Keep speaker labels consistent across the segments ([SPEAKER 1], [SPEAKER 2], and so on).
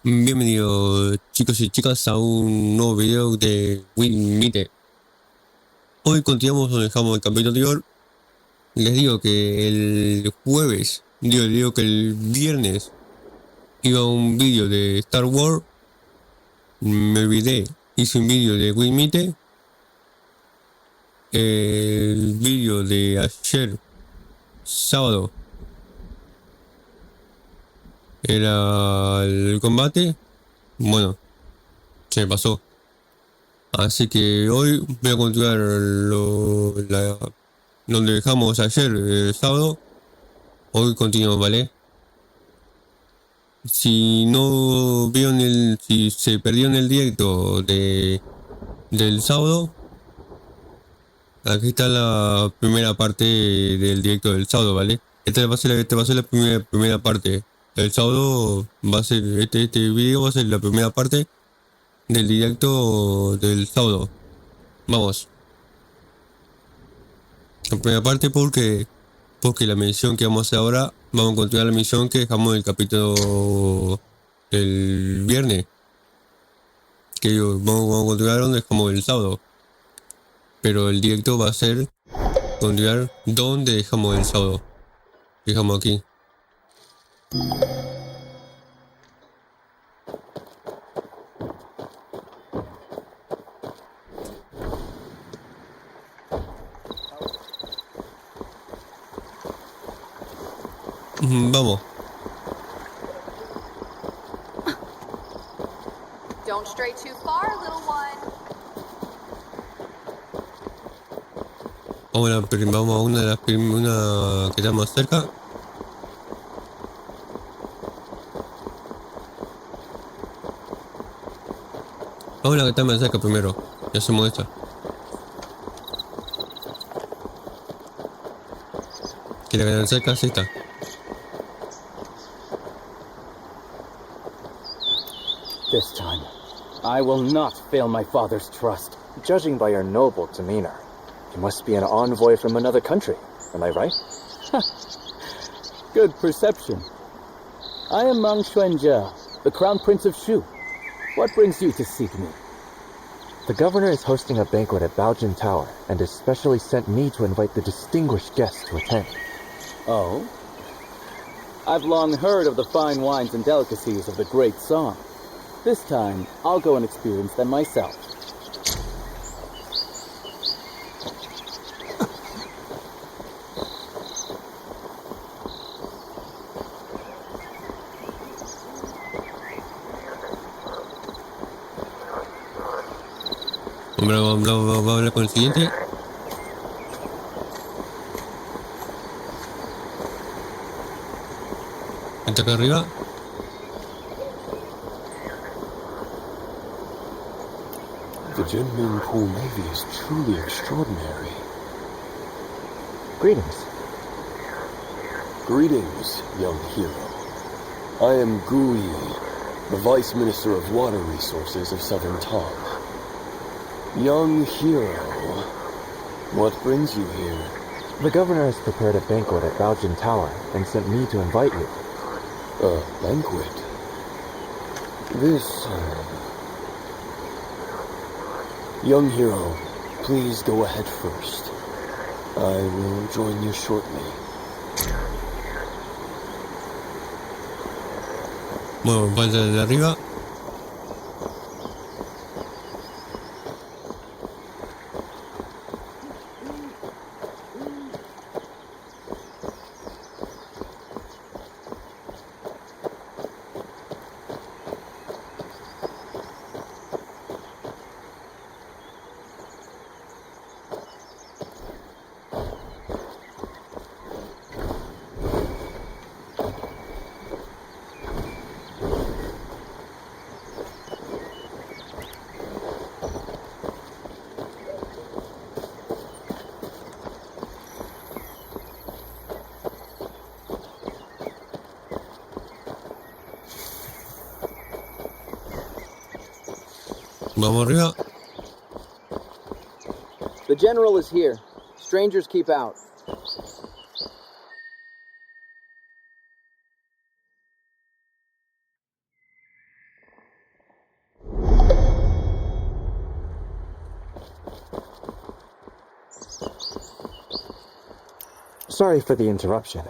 [SPEAKER 1] Bienvenidos chicos y chicas a un nuevo video de MeeT. Hoy continuamos donde dejamos el capítulo anterior. Les digo que el jueves, digo que el viernes iba un vídeo de Star Wars. Me olvidé, hice un vídeo de MeeT. El vídeo de ayer, sábado, era el combate. Bueno, se me pasó. Así que hoy voy a continuar donde dejamos ayer, el sábado. Hoy continuamos, ¿vale? Si no vieron si se perdieron el directo del sábado, aquí está la primera parte del directo del sábado, ¿vale? Esta va a ser la primera parte. El sábado va a ser, este video va a ser la primera parte del directo del sábado. Vamos. La primera parte porque la misión que vamos a hacer ahora, vamos a continuar la misión que dejamos en el capítulo del viernes. Vamos a continuar donde dejamos el sábado. Pero el directo va a ser continuar donde dejamos el sábado. Dejamos aquí. Vamos.
[SPEAKER 2] Don't stray too far, little one.
[SPEAKER 1] Vamos a una de las una que está más cerca. Vamos a la que está más cerca primero. Y hacemos esta. Que la que está cerca es esta.
[SPEAKER 3] This time, I will not fail my father's trust.
[SPEAKER 4] Judging by your noble demeanor, you must be an envoy from another country. Am I right?
[SPEAKER 3] Good perception. I am Mang Xuanjia, the Crown Prince of Shu. What brings you to seek me?
[SPEAKER 4] The governor is hosting a banquet at Baojin Tower and has specially sent me to invite the distinguished guests to attend.
[SPEAKER 3] Oh? I've long heard of the fine wines and delicacies of the Great Song. This time, I'll go and experience them myself.
[SPEAKER 1] Vamos a hablar con el siguiente. Está acá arriba.
[SPEAKER 5] The Jinmin Pool Navy is truly extraordinary.
[SPEAKER 4] Greetings.
[SPEAKER 5] Greetings, young hero. I am Gu Yi, the Vice Minister of Water Resources of Southern Tong. Young hero, what brings you here?
[SPEAKER 4] The governor has prepared a banquet at Baojin Tower and sent me to invite you.
[SPEAKER 5] A banquet? This... Young hero, please go ahead first. I will join you shortly.
[SPEAKER 1] Bueno, falta de arriba. Vamos arriba.
[SPEAKER 3] The general is here. Strangers keep out.
[SPEAKER 4] Sorry for the interruption.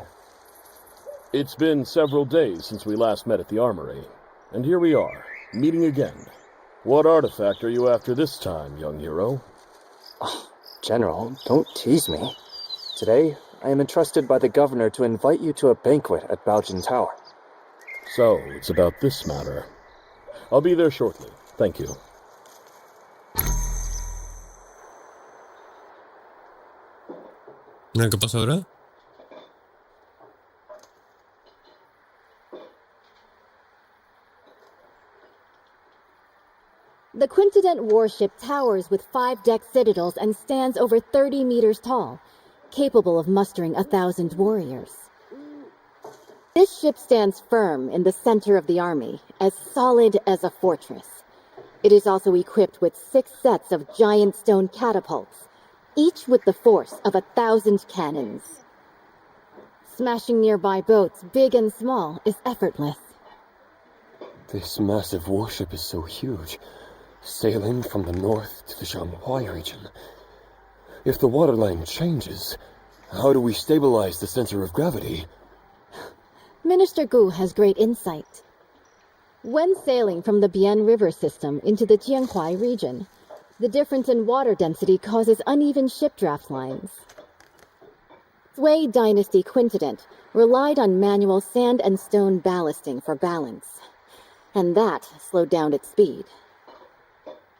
[SPEAKER 5] It's been several days since we last met at the armory, and here we are, meeting again. What artifact are you after this time, young hero?
[SPEAKER 4] General, don't tease me. Today, I am entrusted by the governor to invite you to a banquet at Baojin Tower.
[SPEAKER 5] So, it's about this matter. I'll be there shortly. Thank you.
[SPEAKER 1] ¿Qué pasa ahora?
[SPEAKER 6] The Quintident warship towers with 5-deck citadels and stands over 30 meters tall, capable of mustering 1,000 warriors. This ship stands firm in the center of the army, as solid as a fortress. It is also equipped with 6 sets of giant stone catapults, each with the force of 1,000 cannons. Smashing nearby boats, big and small, is effortless.
[SPEAKER 5] This massive warship is so huge, sailing from the north to the Shanghai region. If the waterline changes, how do we stabilize the center of gravity?
[SPEAKER 6] Minister Gu has great insight. When sailing from the Bian River system into the Jianghuai region, the difference in water density causes uneven ship draft lines. Sui Dynasty Quintident relied on manual sand and stone ballasting for balance, and that slowed down its speed.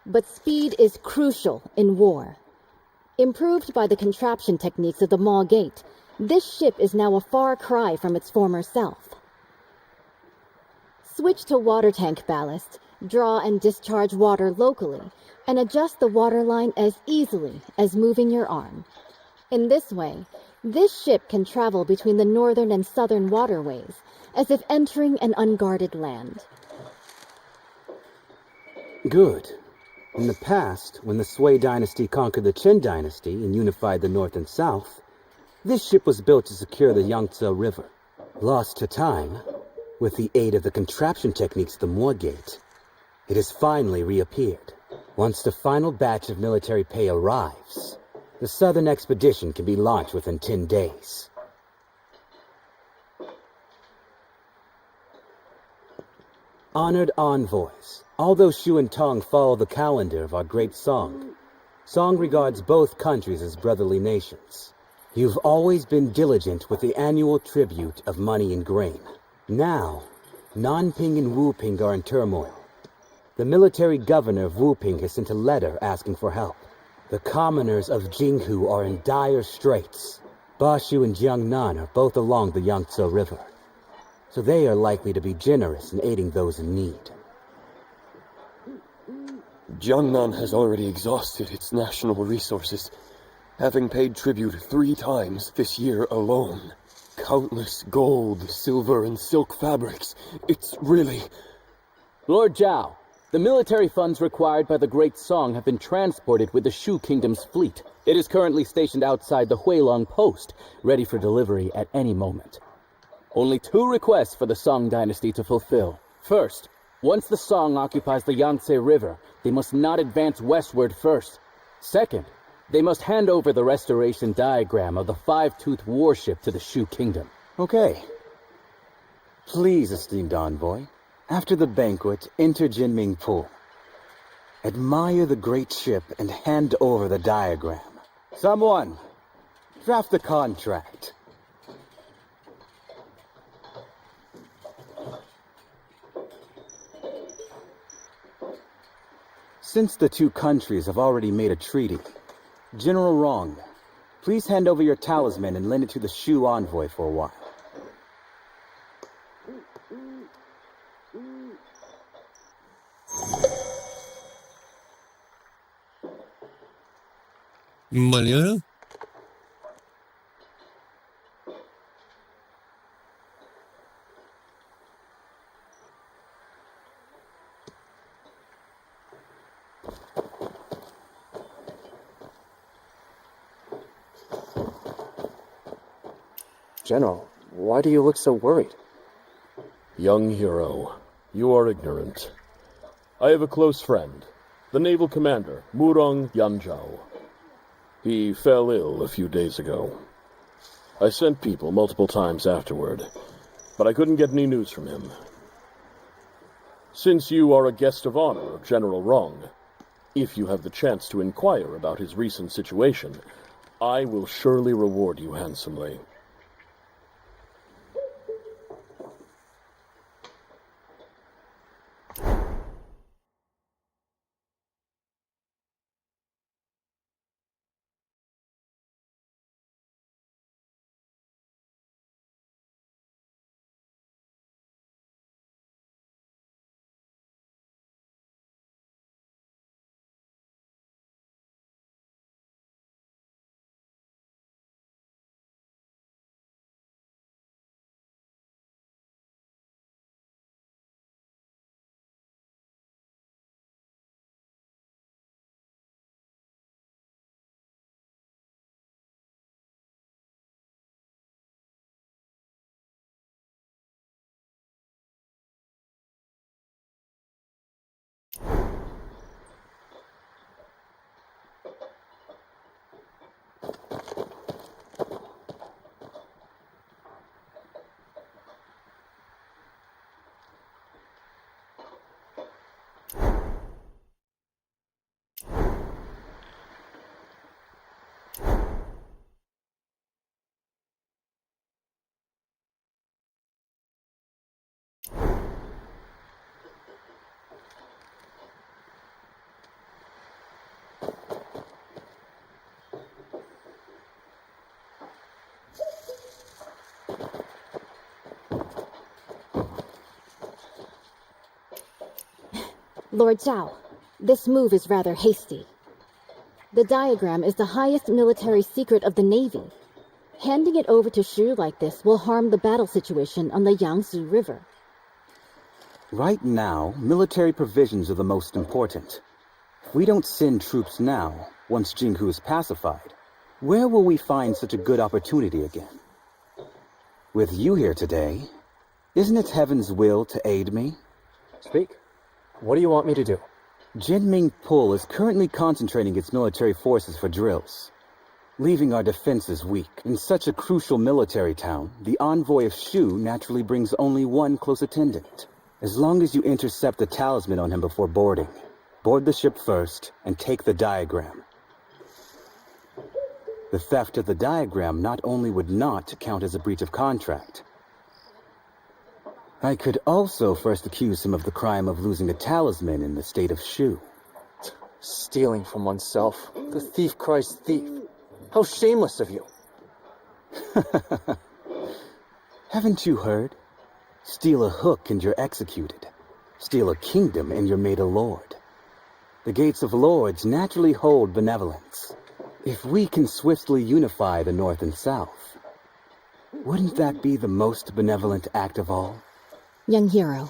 [SPEAKER 6] But speed is crucial in war. Improved by the contraption techniques of the Maw Gate, this ship is now a far cry from its former self. Switch to water tank ballast, draw and discharge water locally, and adjust the waterline as easily as moving your arm. In this way, this ship can travel between the northern and southern waterways, as if entering an unguarded land.
[SPEAKER 7] Good. In the past, when the Sui dynasty conquered the Qin dynasty and unified the north and south, this ship was built to secure the Yangtze River. Lost to time, with the aid of the contraption techniques of the Maw Gate, it has finally reappeared. Once the final batch of military pay arrives, the southern expedition can be launched within 10 days. Honored envoys, although Shu and Tong follow the calendar of our great Song, Song regards both countries as brotherly nations. You've always been diligent with the annual tribute of money and grain. Now, Nanping and Wuping are in turmoil. The military governor of Wuping has sent a letter asking for help. The commoners of Jinghu are in dire straits. Bashu and Jiangnan are both along the Yangtze River, so they are likely to be generous in aiding those in need.
[SPEAKER 5] Jiangnan has already exhausted its national resources, having paid tribute 3 times this year alone. Countless gold, silver, and silk fabrics. It's really...
[SPEAKER 3] Lord Zhao, the military funds required by the Great Song have been transported with the Shu Kingdom's fleet. It is currently stationed outside the Huilong post, ready for delivery at any moment. Only 2 requests for the Song dynasty to fulfill. First, once the Song occupies the Yangtze River, they must not advance westward first. Second, they must hand over the restoration diagram of the 5-toothed warship to the Shu Kingdom.
[SPEAKER 7] Okay. Please, esteemed envoy, after the banquet, enter Jinming Pool. Admire the great ship and hand over the diagram. Someone, draft the contract. Since the 2 countries have already made a treaty, General Rong, please hand over your talisman and lend it to the Shu envoy for a while.
[SPEAKER 1] Vale, ahora.
[SPEAKER 4] General, why do you look so worried?
[SPEAKER 5] Young hero, you are ignorant. I have a close friend, the naval commander, Murong Yanzhao. He fell ill a few days ago. I sent people multiple times afterward, but I couldn't get any news from him. Since you are a guest of honor of General Rong, if you have the chance to inquire about his recent situation, I will surely reward you handsomely.
[SPEAKER 6] Lord Zhao, this move is rather hasty. The diagram is the highest military secret of the Navy. Handing it over to Shu like this will harm the battle situation on the Yangtze River.
[SPEAKER 7] Right now, military provisions are the most important. If we don't send troops now, once Jinghu is pacified, where will we find such a good opportunity again? With you here today, isn't it heaven's will to aid me?
[SPEAKER 4] Speak. What do you want me to do?
[SPEAKER 7] Jinming Pul is currently concentrating its military forces for drills, leaving our defenses weak. In such a crucial military town, the envoy of Shu naturally brings only one close attendant. As long as you intercept the talisman on him before boarding, board the ship first and take the diagram. The theft of the diagram not only would not count as a breach of contract, I could also first accuse him of the crime of losing a talisman in the state of Shu.
[SPEAKER 4] Stealing from oneself. The thief cries thief. How shameless of you.
[SPEAKER 7] Haven't you heard? Steal a hook and you're executed. Steal a kingdom and you're made a lord. The gates of lords naturally hold benevolence. If we can swiftly unify the North and South, wouldn't that be the most benevolent act of all?
[SPEAKER 6] Young hero,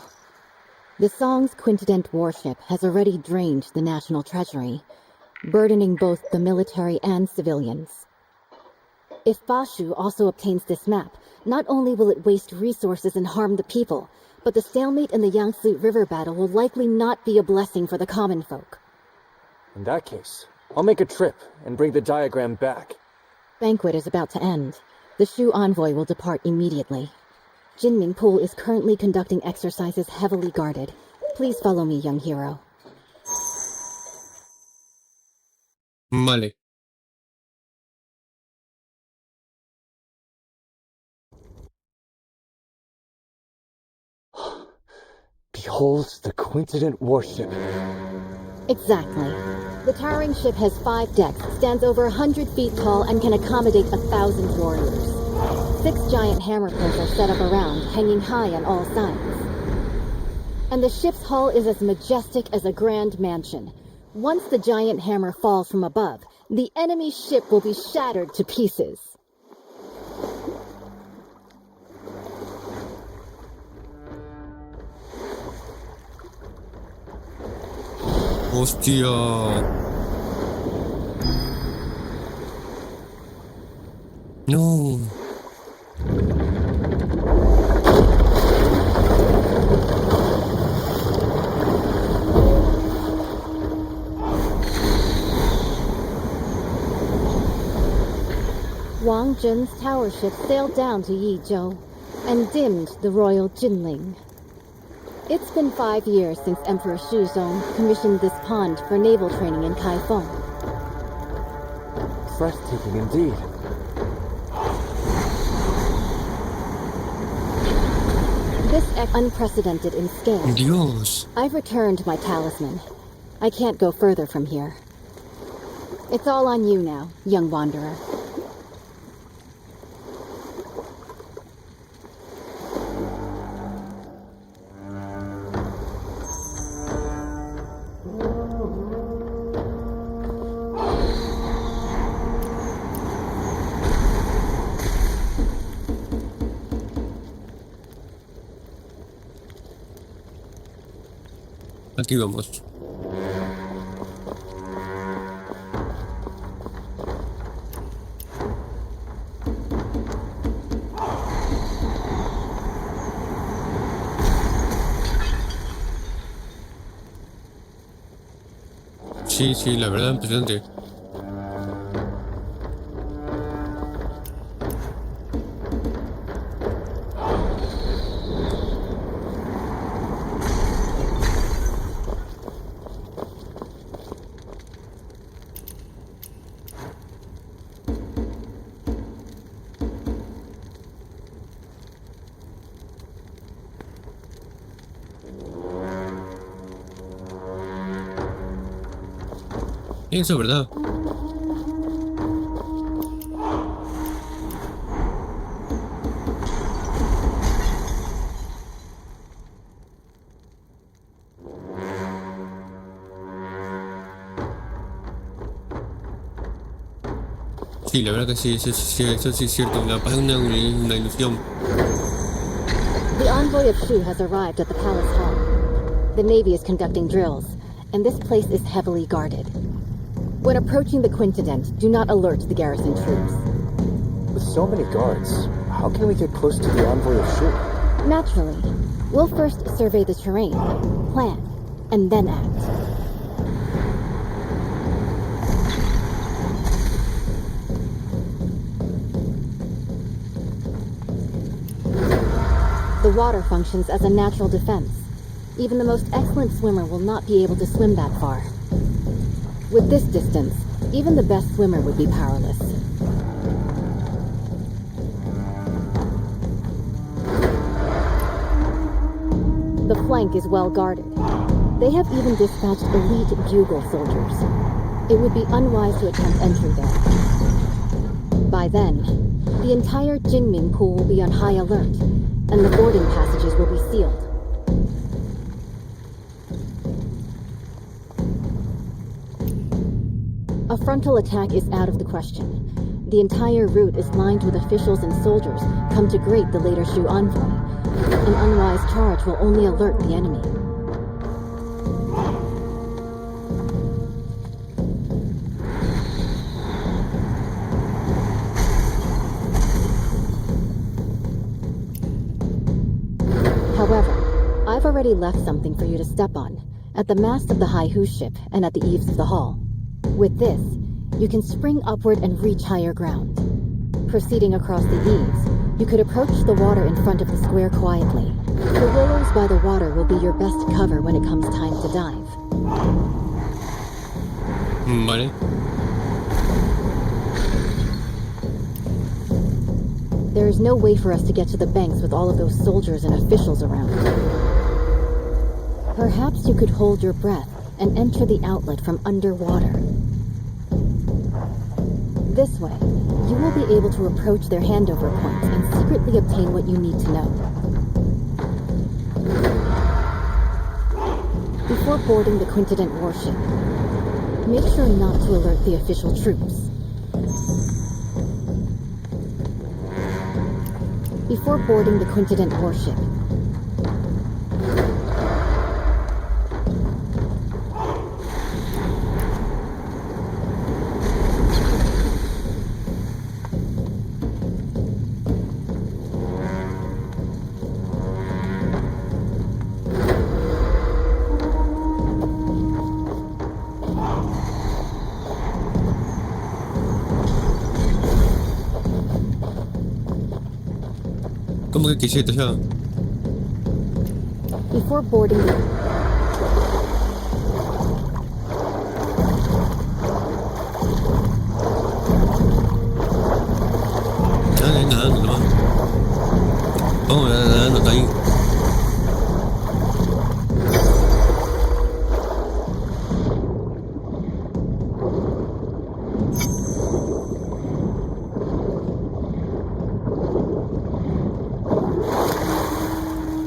[SPEAKER 6] the Song's quintupled warship has already drained the national treasury, burdening both the military and civilians. If Bashu also obtains this map, not only will it waste resources and harm the people, but the stalemate in the Yangtze River battle will likely not be a blessing for the common folk.
[SPEAKER 4] In that case, I'll make a trip and bring the diagram back.
[SPEAKER 6] Banquet is about to end. The Shu envoy will depart immediately. Jinming Pool is currently conducting exercises heavily guarded. Please follow me, young hero.
[SPEAKER 1] Vale.
[SPEAKER 4] Behold the quintupled warship.
[SPEAKER 6] Exactly. The towering ship has 5 decks, stands over 100 feet tall, and can accommodate 1,000 warriors. 6 giant hammer posts are set up around, hanging high on all sides. And the ship's hull is as majestic as a grand mansion. Once the giant hammer falls from above, the enemy ship will be shattered to pieces.
[SPEAKER 1] Hostia. No.
[SPEAKER 6] Wang Huang Jun's tower ship sailed down to Yizhou and dimmed the royal Jinling. It's been 5 years since Emperor Shuzong commissioned this pond for naval training in Kaifeng.
[SPEAKER 4] Breathtaking indeed.
[SPEAKER 6] This unprecedented in scale.
[SPEAKER 1] Dios.
[SPEAKER 6] I've returned my talisman. I can't go further from here. It's all on you now, young wanderer.
[SPEAKER 1] Aquí vamos. Sí, la verdad, impresionante. Eso es verdad. Sí, la verdad que sí, eso sí es cierto. La paz es una ilusión.
[SPEAKER 6] The envoy of Shu has arrived at the palace hall. The Navy is conducting drills, and this place is heavily guarded. When approaching the Quintident, do not alert the garrison troops.
[SPEAKER 4] With so many guards, how can we get close to the envoy of Shu?
[SPEAKER 6] Naturally, we'll first survey the terrain, plan, and then act. The water functions as a natural defense. Even the most excellent swimmer will not be able to swim that far. With this distance, even the best swimmer would be powerless. The flank is well guarded. They have even dispatched elite bugle soldiers. It would be unwise to attempt entry there. By then, the entire Jinming pool will be on high alert, and the boarding passages will be sealed. A frontal attack is out of the question. The entire route is lined with officials and soldiers come to greet the later Shu envoy. An unwise charge will only alert the enemy. However, I've already left something for you to step on, at the mast of the Haihu ship and at the eaves of the hall. With this, you can spring upward and reach higher ground. Proceeding across the eaves, you could approach the water in front of the square quietly. The willows by the water will be your best cover when it comes time to dive.
[SPEAKER 1] Vale.
[SPEAKER 6] There is no way for us to get to the banks with all of those soldiers and officials around. Perhaps you could hold your breath and enter the outlet from underwater. This way, you will be able to approach their handover points and secretly obtain what you need to know. Before boarding the Quintident warship, make sure not to alert the official troops. Before boarding the Quintident warship,
[SPEAKER 1] muy quieto ya.
[SPEAKER 6] Before boarding the...
[SPEAKER 1] Dale, nadando nomás. Vamos nadando hasta ahí.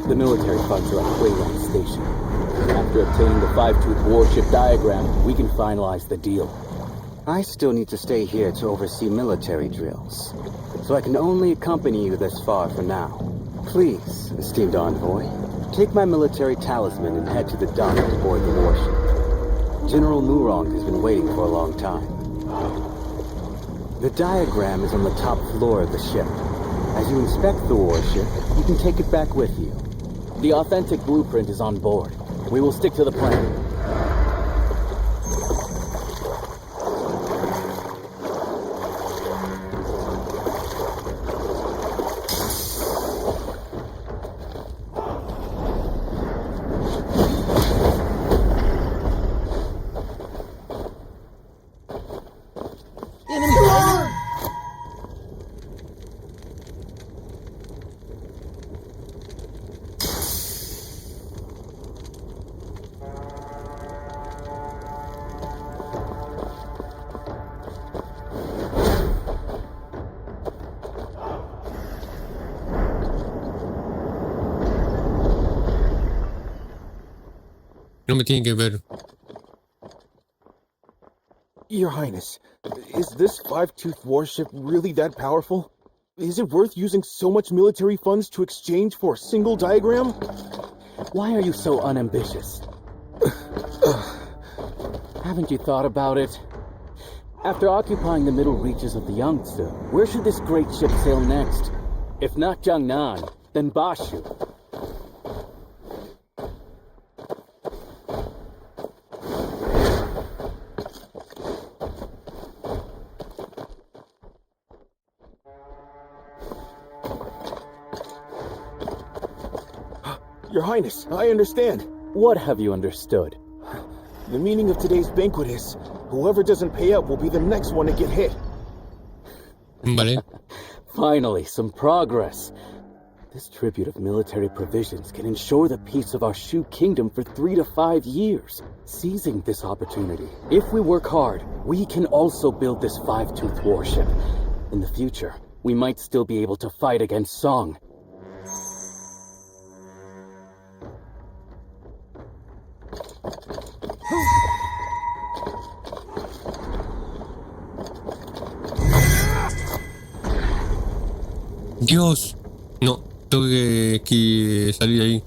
[SPEAKER 3] The military funds are at Hueyland Station. After obtaining the five-tooth warship diagram, we can finalize the deal.
[SPEAKER 7] I still need to stay here to oversee military drills, so I can only accompany you this far for now. Please, esteemed envoy, take my military talisman and head to the dock to board the warship. General Murong has been waiting for a long time. The diagram is on the top floor of the ship. As you inspect the warship, you can take it back with you.
[SPEAKER 3] The authentic blueprint is on board. We will stick to the plan.
[SPEAKER 1] No me tienen que ver.
[SPEAKER 8] Your Highness, is this five-tooth warship really that powerful? Is it worth using so much military funds to exchange for a single diagram?
[SPEAKER 3] Why are you so unambitious? Haven't you thought about it? After occupying the middle reaches of the Yangtze, where should this great ship sail next? If not Jiangnan, then Bashu.
[SPEAKER 8] Your Highness, I understand.
[SPEAKER 3] What have you understood?
[SPEAKER 8] The meaning of today's banquet is, whoever doesn't pay up will be the next one to get hit.
[SPEAKER 1] Vale.
[SPEAKER 3] Finally, some progress. This tribute of military provisions can ensure the peace of our Shu kingdom for 3 to 5 years. Seizing this opportunity, if we work hard, we can also build this five-tooth warship. In the future, we might still be able to fight against Song.
[SPEAKER 1] Dios. No, tengo que salir de ahí.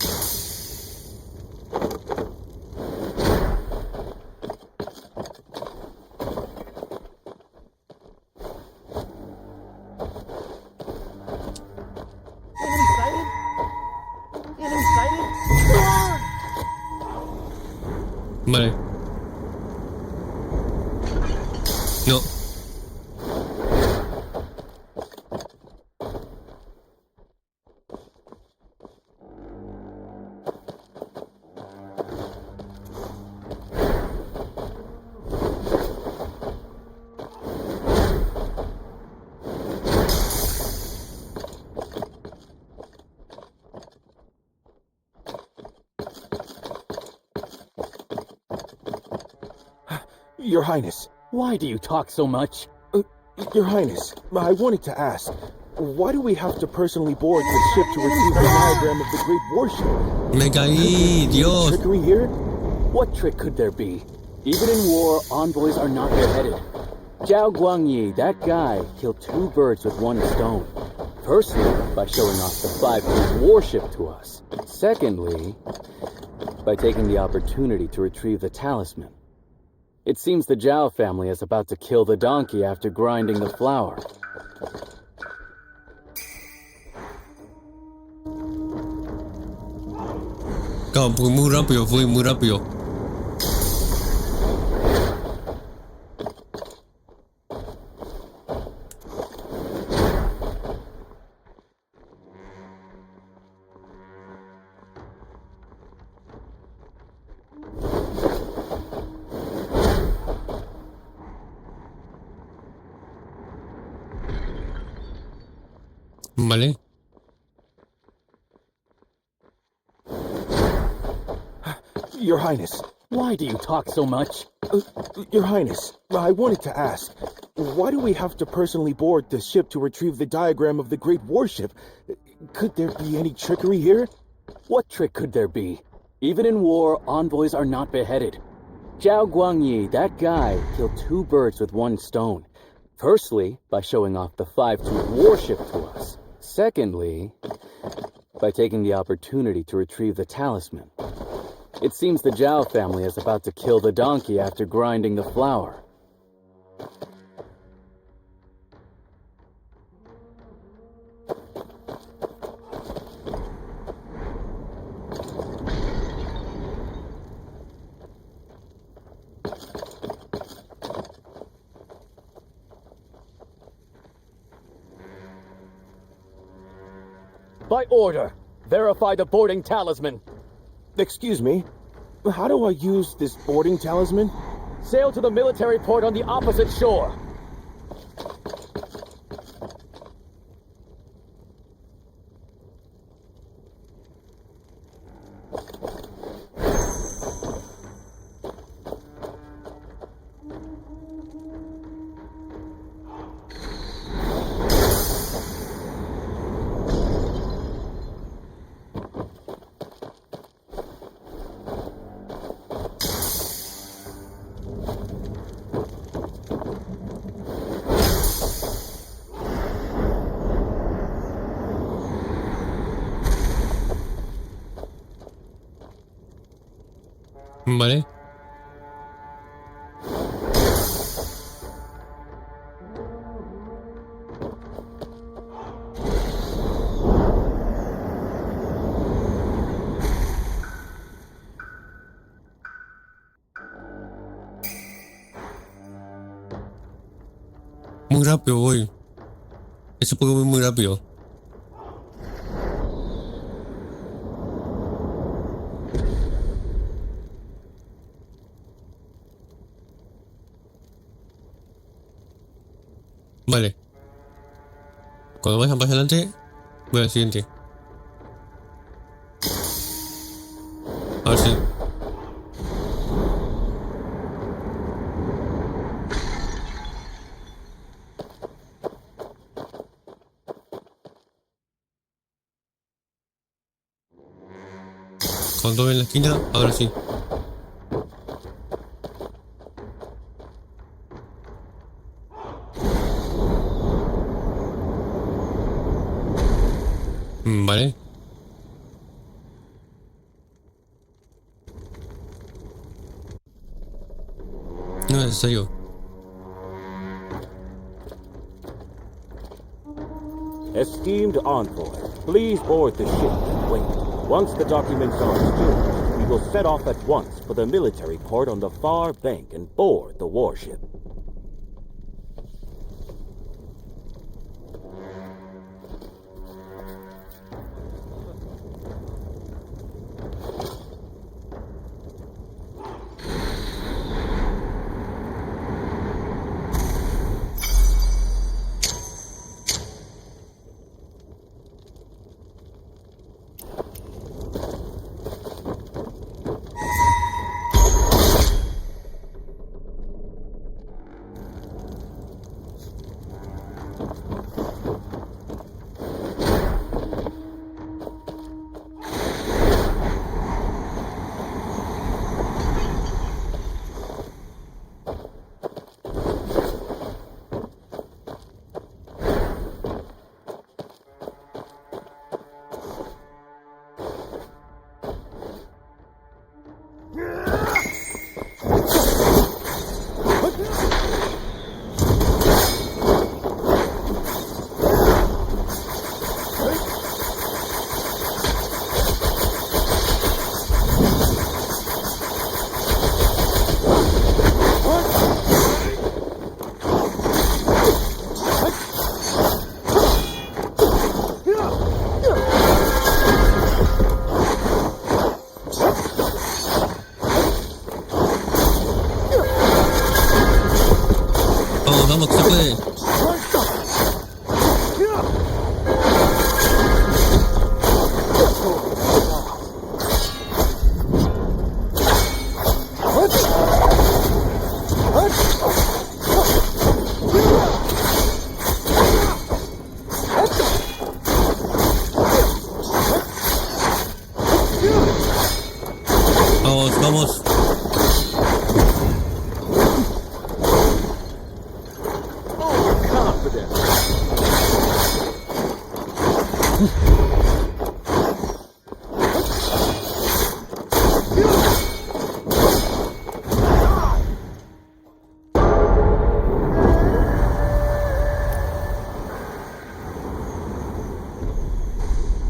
[SPEAKER 1] Vale. No.
[SPEAKER 8] Your Highness.
[SPEAKER 3] Why do you talk so much?
[SPEAKER 8] Your Highness, I wanted to ask, why do we have to personally board the ship to retrieve the diagram of the Great Warship?
[SPEAKER 1] Me caí, Dios.
[SPEAKER 8] Trickery here?
[SPEAKER 3] What trick could there be? Even in war, envoys are not bareheaded. Zhao Guangyi, that guy, killed 2 birds with 1 stone. Firstly, by showing off the five-tooth warship to us. Secondly, by taking the opportunity to retrieve the talisman. It seems the Zhao family is about to kill the donkey after grinding the flour.
[SPEAKER 1] Claro, fue muy rápido, fue muy rápido. Vale.
[SPEAKER 8] Your Highness.
[SPEAKER 3] Why do you talk so much?
[SPEAKER 8] Your Highness, I wanted to ask, why do we have to personally board the ship to retrieve the diagram of the Great Warship? Could there be any trickery here?
[SPEAKER 3] What trick could there be? Even in war, envoys are not beheaded. Zhao Guangyi, that guy, killed 2 birds with 1 stone. Firstly, by showing off the 5-tooth warship to us. Secondly, by taking the opportunity to retrieve the talisman. It seems the Zhao family is about to kill the donkey after grinding the flour. By order, verify the boarding talisman.
[SPEAKER 8] Excuse me, how do I use this boarding talisman?
[SPEAKER 3] Sail to the military port on the opposite shore.
[SPEAKER 1] Vale. Muy rápido voy. Eso puede ir muy rápido. Vale. Cuando vayan para adelante, voy al siguiente. A ver si. Cuando ven la esquina, ahora sí. Vale. No es necesario.
[SPEAKER 7] Esteemed envoy, please board the ship and wait. Once the documents are exchanged, we will set off at once for the military port on the far bank and board the warship.
[SPEAKER 1] Vamos, vamos, que se puede. Vamos, vamos.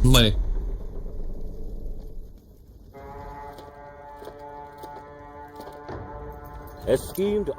[SPEAKER 1] Vale.
[SPEAKER 7] Esteemed.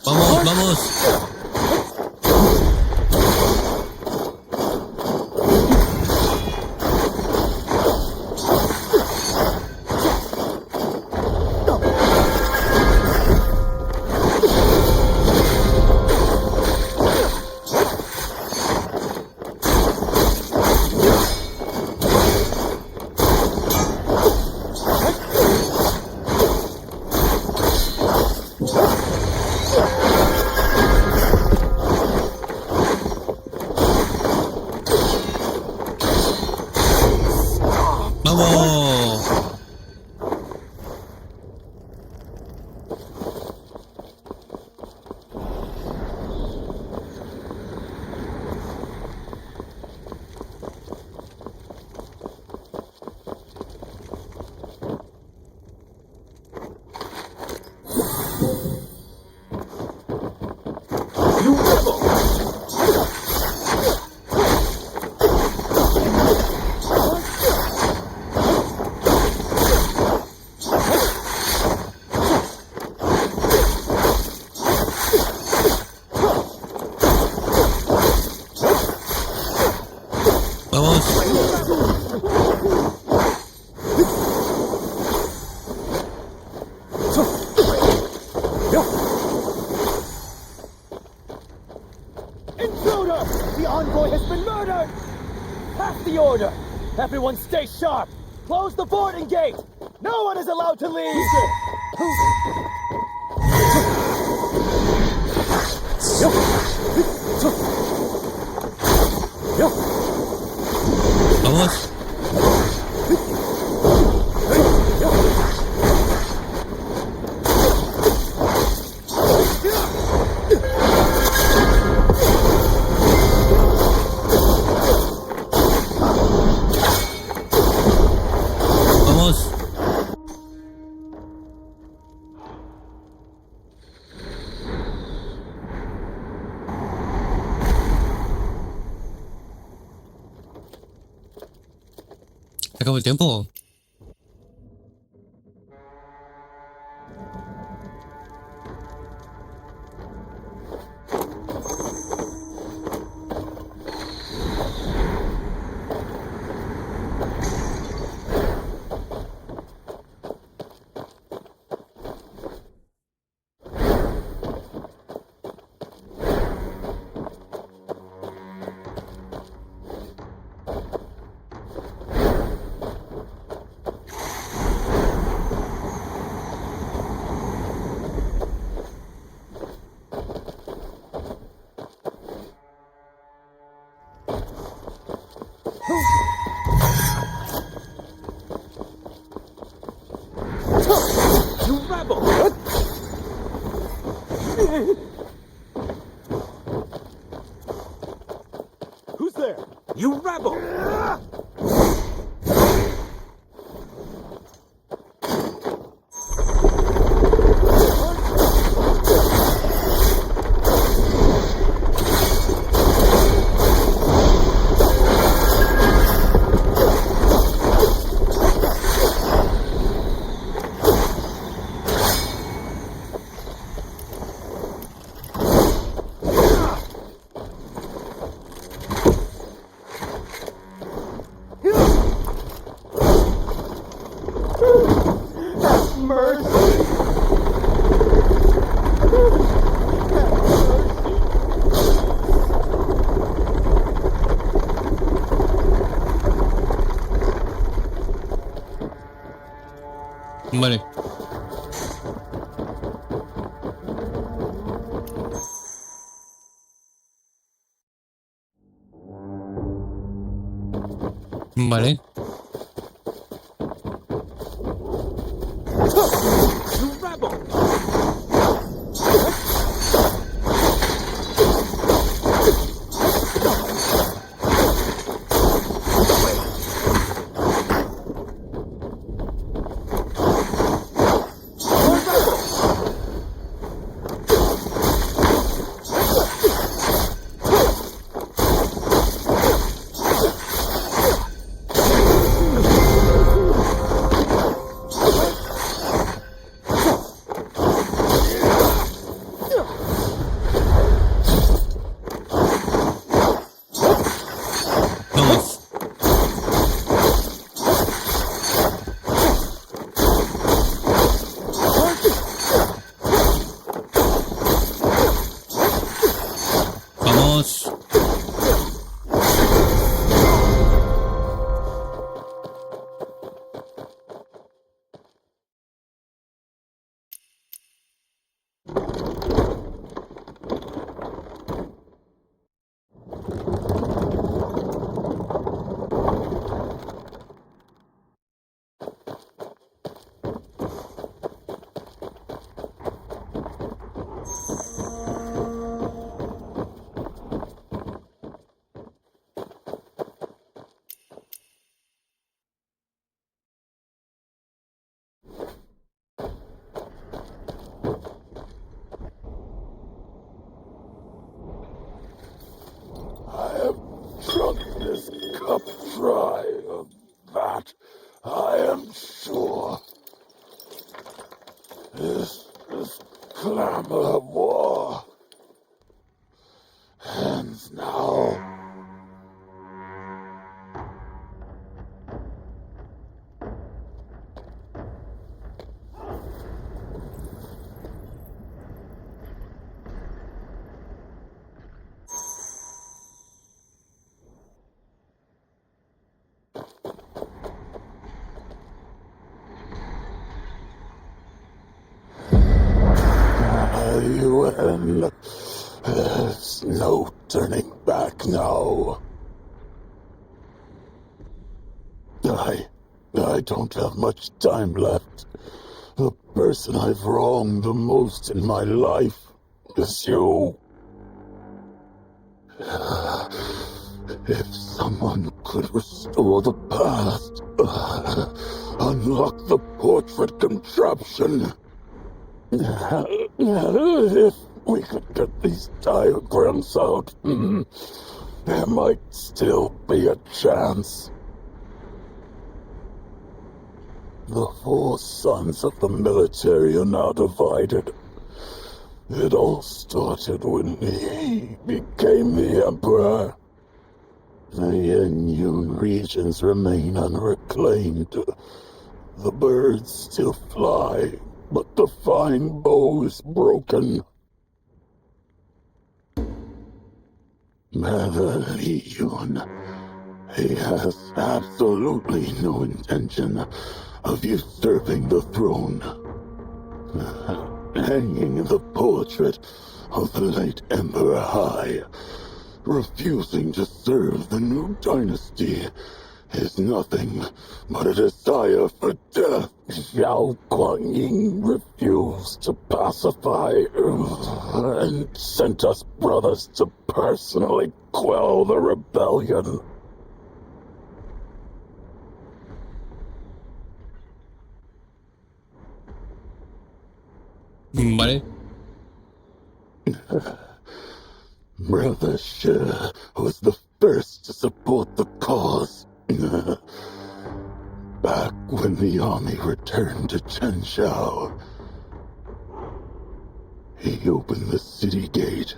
[SPEAKER 7] Vamos, vamos.
[SPEAKER 3] the order! Everyone stay sharp! Close the boarding gate! No one is allowed to leave!
[SPEAKER 1] Vamos. Vamos. ¿Se acabó el tiempo?
[SPEAKER 3] You rebel! Who's there? You rebel!
[SPEAKER 1] Vale. Vale.
[SPEAKER 3] You rebel!
[SPEAKER 1] Vamos. Vamos.
[SPEAKER 5] I have drunk this cup dry of that, I am sure. This clamor of war ends now.
[SPEAKER 9] win. There's no turning back now. I don't have much time left. The person I've wronged the most in my life is you. If someone could restore the past, unlock the portrait contraption, if we could get these diagrams out, there might still be a chance. The 4 sons of the military are now divided. It all started when he became the Emperor. The Yenyun regions remain unreclaimed. The birds still fly, but the fine bow is broken. Mother Li Yun, he has absolutely no intention of usurping the throne. Hanging the portrait of the late Emperor high, refusing to serve the new dynasty, is nothing but a desire for death. Xiao Guangying refused to pacify and sent us brothers to personally quell the rebellion.
[SPEAKER 1] Vale.
[SPEAKER 9] Brother Shi was the first to support the cause. Back when the army returned to Chenshao, he opened the city gate.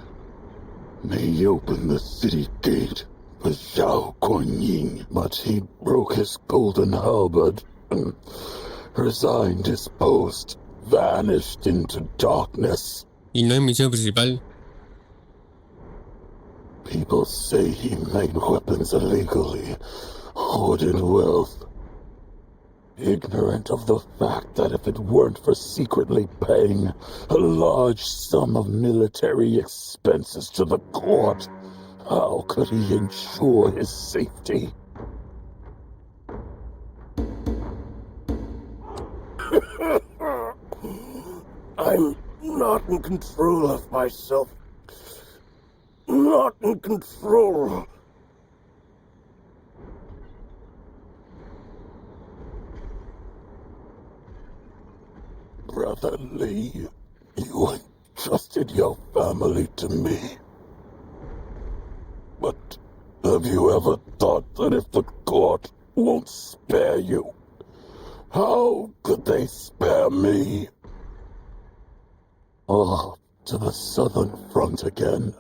[SPEAKER 9] He opened the city gate for Xiao Guanyin, but he broke his golden halberd, resigned his post, vanished into darkness.
[SPEAKER 1] Y no es misión principal.
[SPEAKER 9] People say he made weapons illegally, hoarded wealth, ignorant of the fact that if it weren't for secretly paying a large sum of military expenses to the court, how could he ensure his safety? I'm not in control of myself. Not in control. Brother Lee, you entrusted your family to me. But have you ever thought that if the court won't spare you, how could they spare me? Off to the southern front again.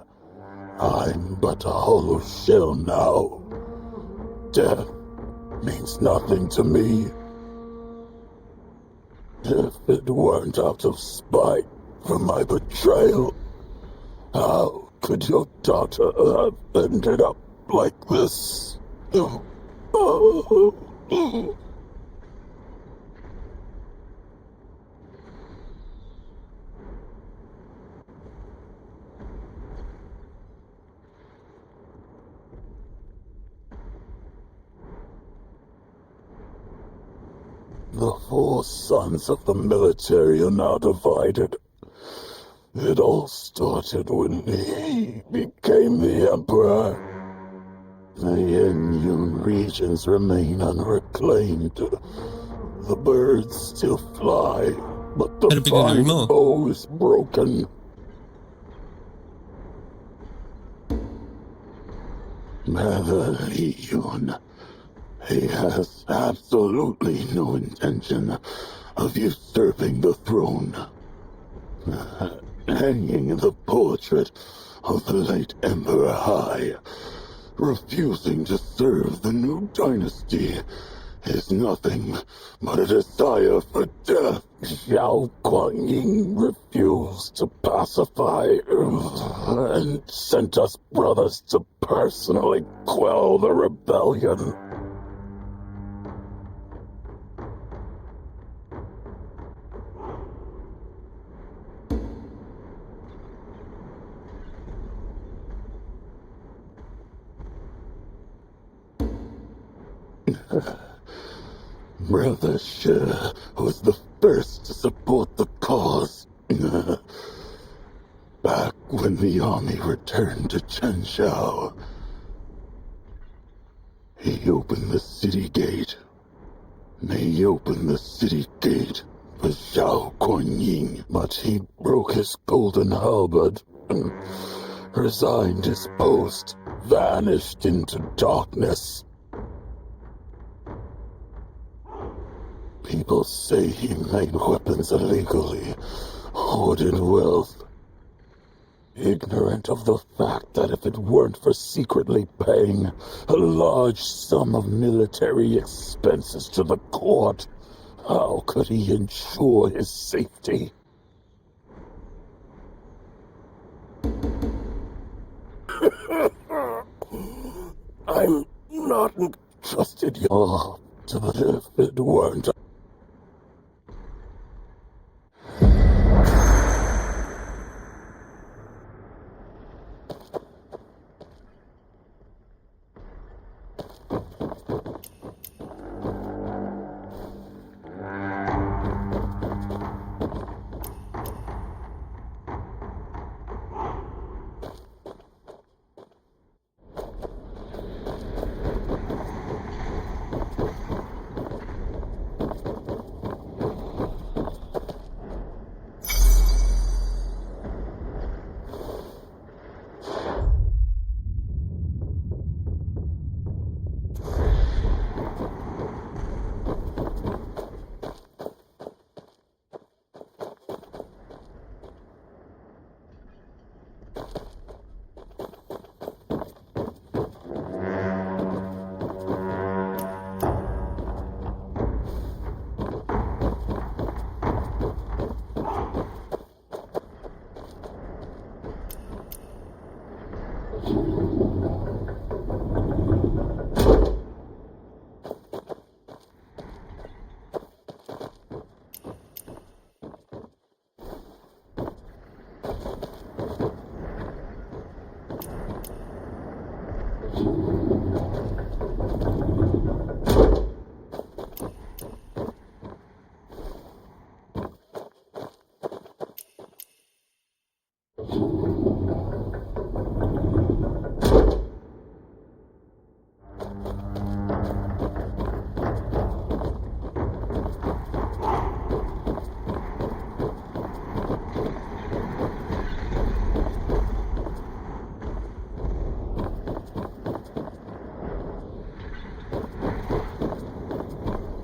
[SPEAKER 9] I'm but a hollow shell now. Death means nothing to me. If it weren't out of spite for my betrayal, how could your daughter have ended up like this? The 4 sons of the military are now divided. It all started when he became the Emperor. The Yenyun regions remain unreclaimed. The birds still fly, but the fine bow is broken. Mother Li Yun, he has absolutely no intention of usurping the throne. Hanging the portrait of the late Emperor high, refusing to serve the new dynasty, is nothing but a desire for death. Xiao Guanyin refused to pacify and sent us brothers to personally quell the rebellion. Brother She was the first to support the cause. Back when the army returned to Chenshao, he opened the city gate. They opened the city gate for Zhao Guanyin, but he broke his golden halberd and resigned his post, vanished into darkness. People say he made weapons illegally, hoarded wealth, ignorant of the fact that if it weren't for secretly paying a large sum of military expenses to the court, how could he ensure his safety? I'm not entrusted your but if it weren't.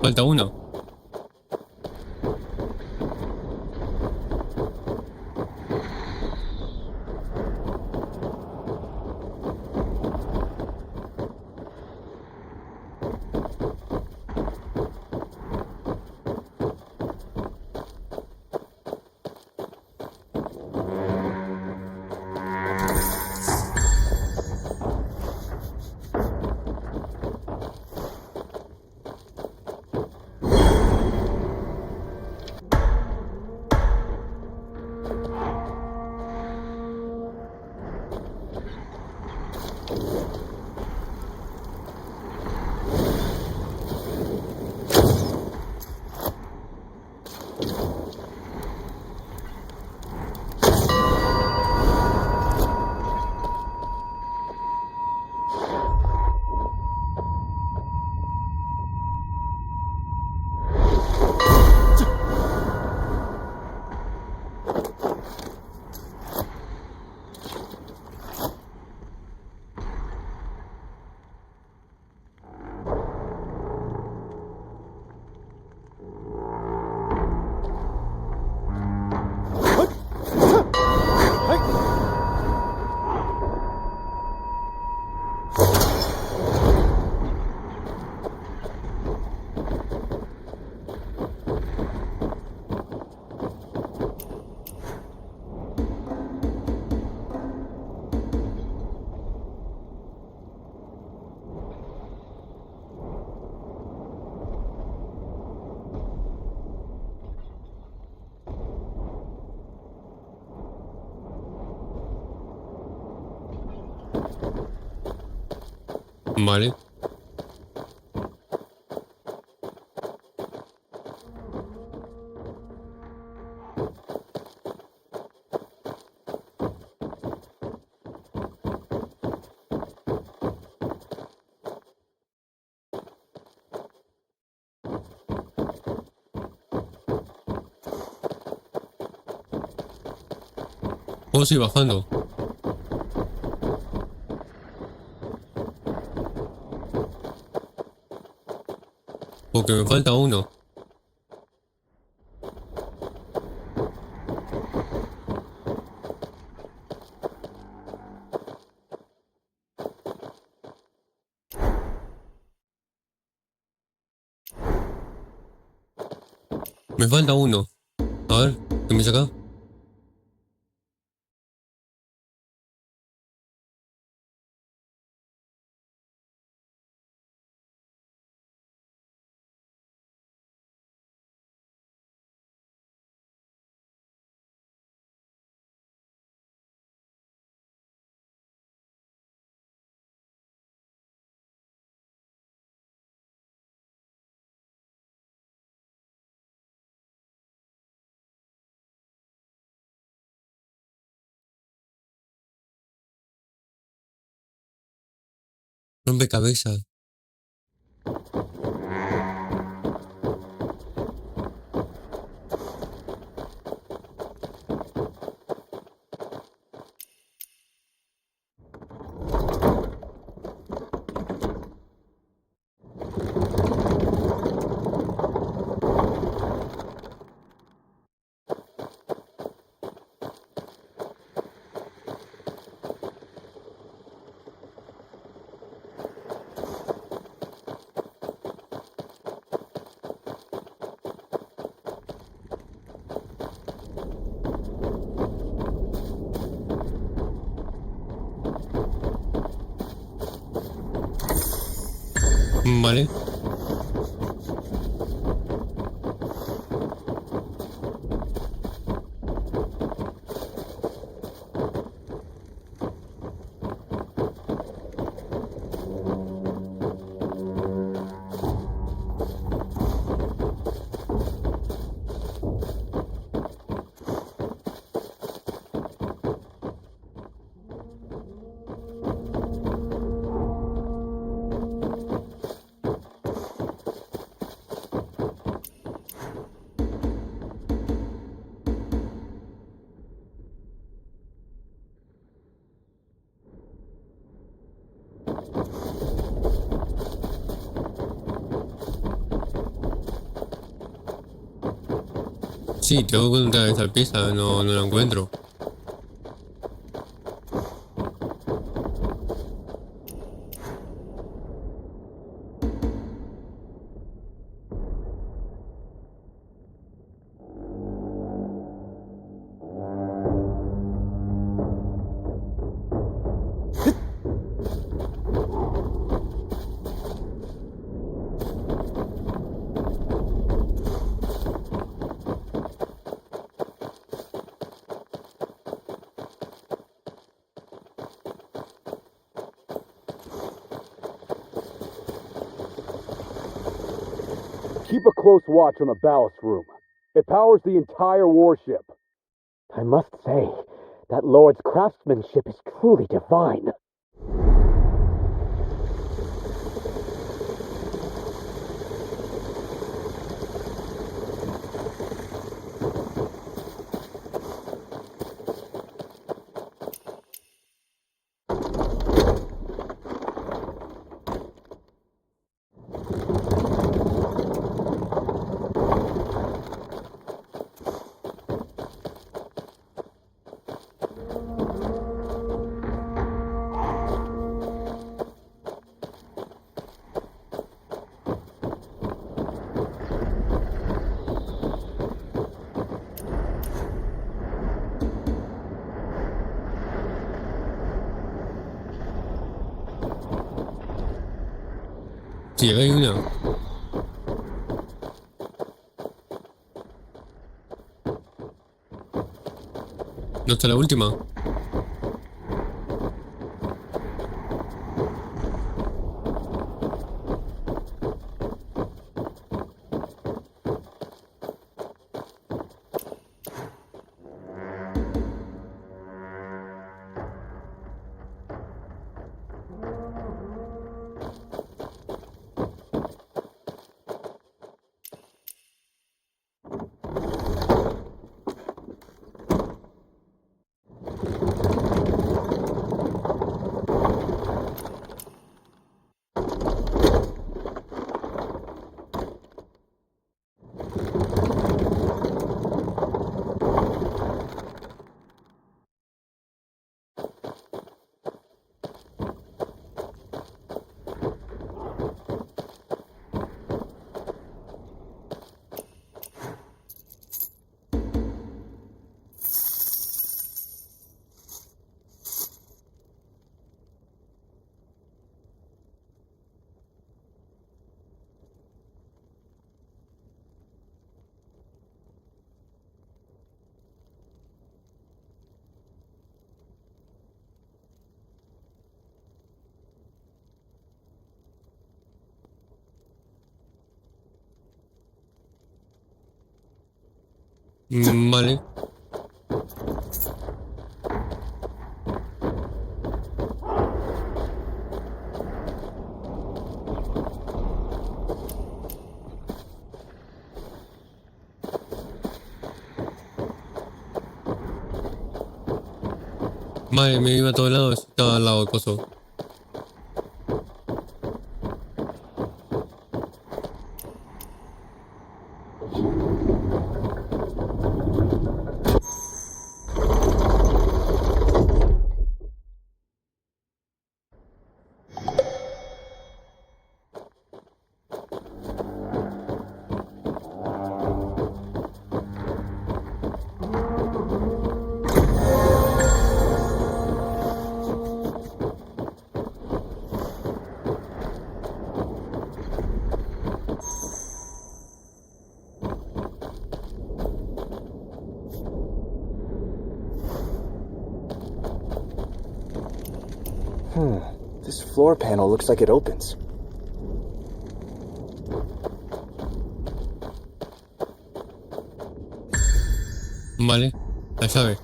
[SPEAKER 1] Falta uno. Vale. Puedo seguir bajando. Porque me falta uno. Me falta uno. A ver, ¿qué me saca? Rompecabezas. Vale. Sí, tengo que encontrar esa pieza, no la encuentro.
[SPEAKER 3] Keep a close watch on the ballast room. It powers the entire warship. I must say, that Lord's craftsmanship is truly divine.
[SPEAKER 1] Sí, hay una. ¿No está la última? Vale. Vale, me iba a todos lados, estaba al lado del coso.
[SPEAKER 4] This floor panel looks like it opens.
[SPEAKER 1] Vale, la llave.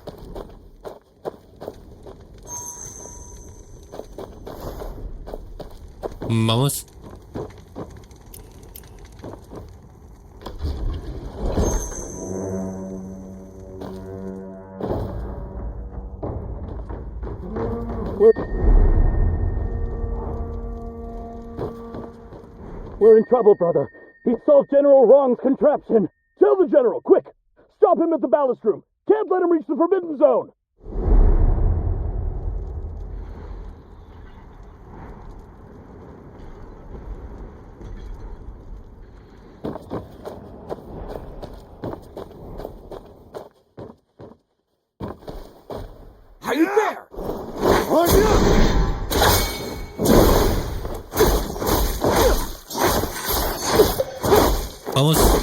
[SPEAKER 1] Vamos.
[SPEAKER 3] We're in trouble, brother. He solved General Wrong's contraption.
[SPEAKER 8] Tell the General, quick! Stop him at the ballast room! Can't let him reach the Forbidden Zone!
[SPEAKER 5] Are you there?
[SPEAKER 1] Vamos.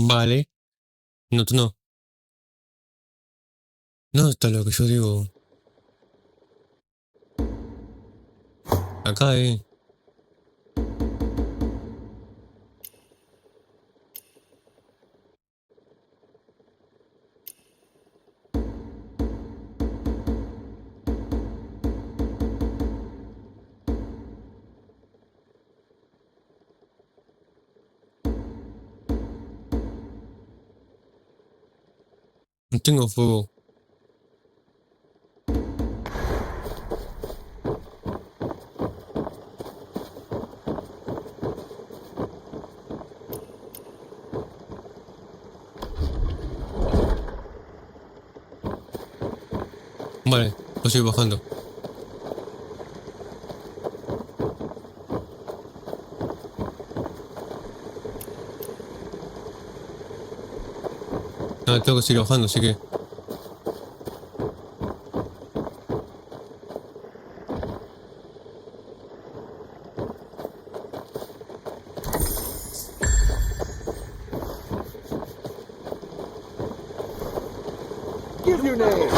[SPEAKER 1] Vale. No, tú no. No, está lo que yo digo. Acá, No tengo fuego. Vale, lo estoy bajando. Ah, tengo que seguir bajando, así que...
[SPEAKER 8] Give your name!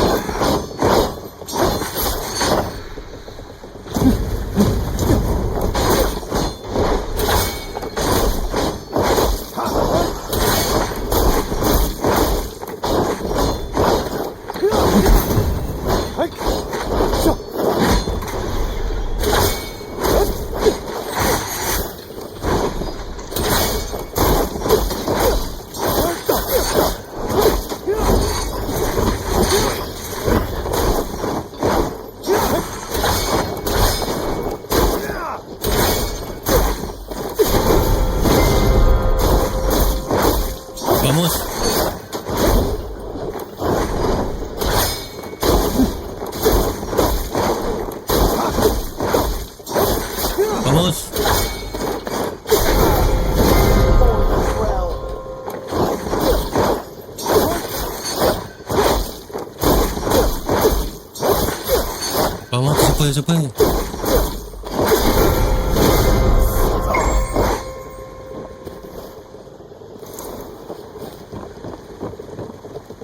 [SPEAKER 1] puede, se puede.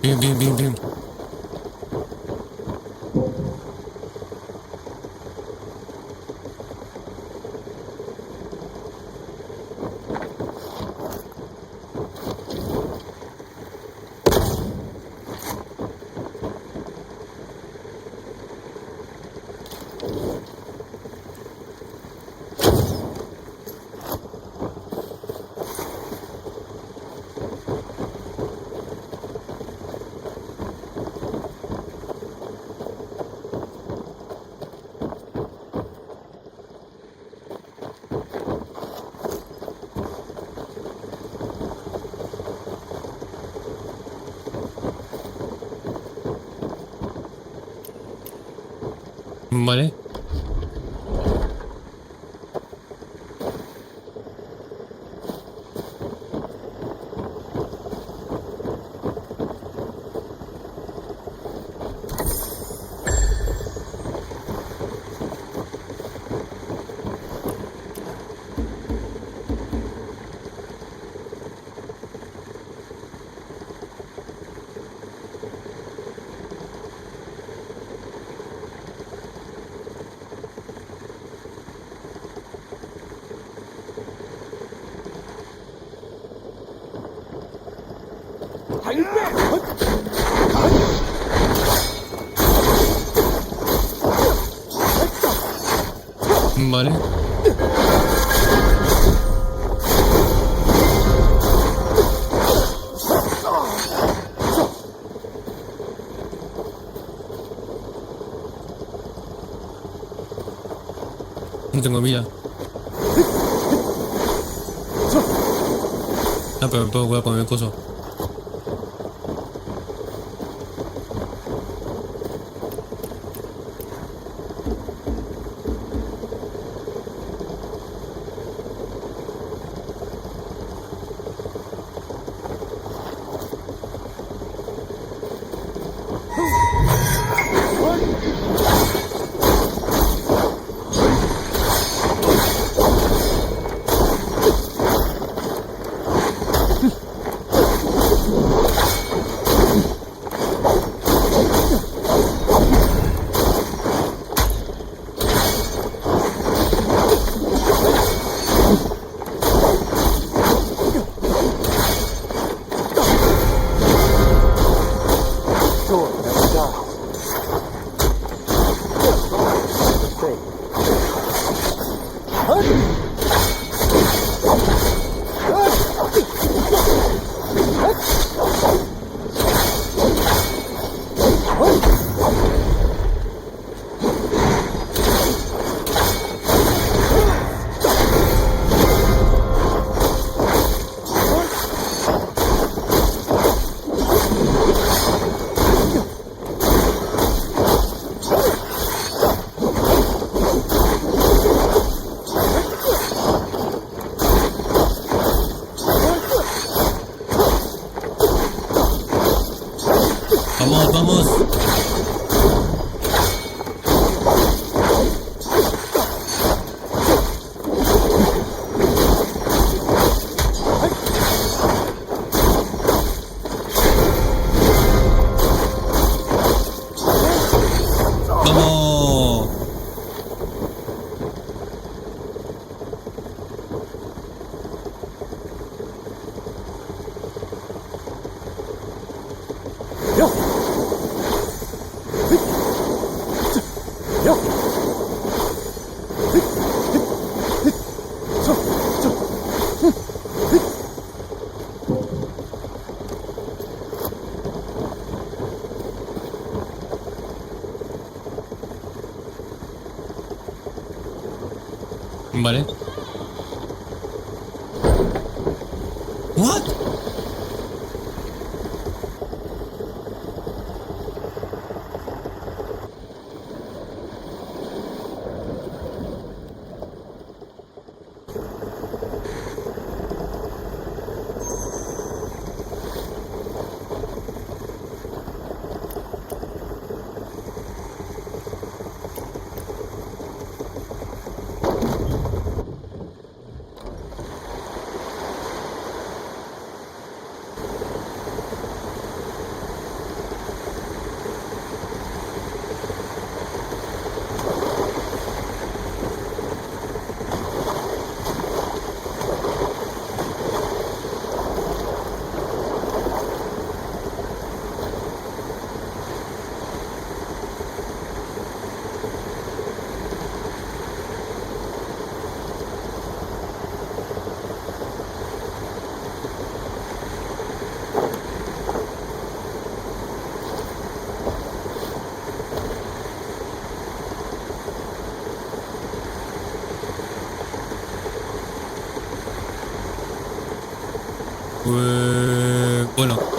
[SPEAKER 1] Bien, bien, bien, bien. Vale. Vale. No tengo vida. Ah, pero me puedo jugar con el coso. Vamos, vamos. Vamos. Vale. What? Bueno.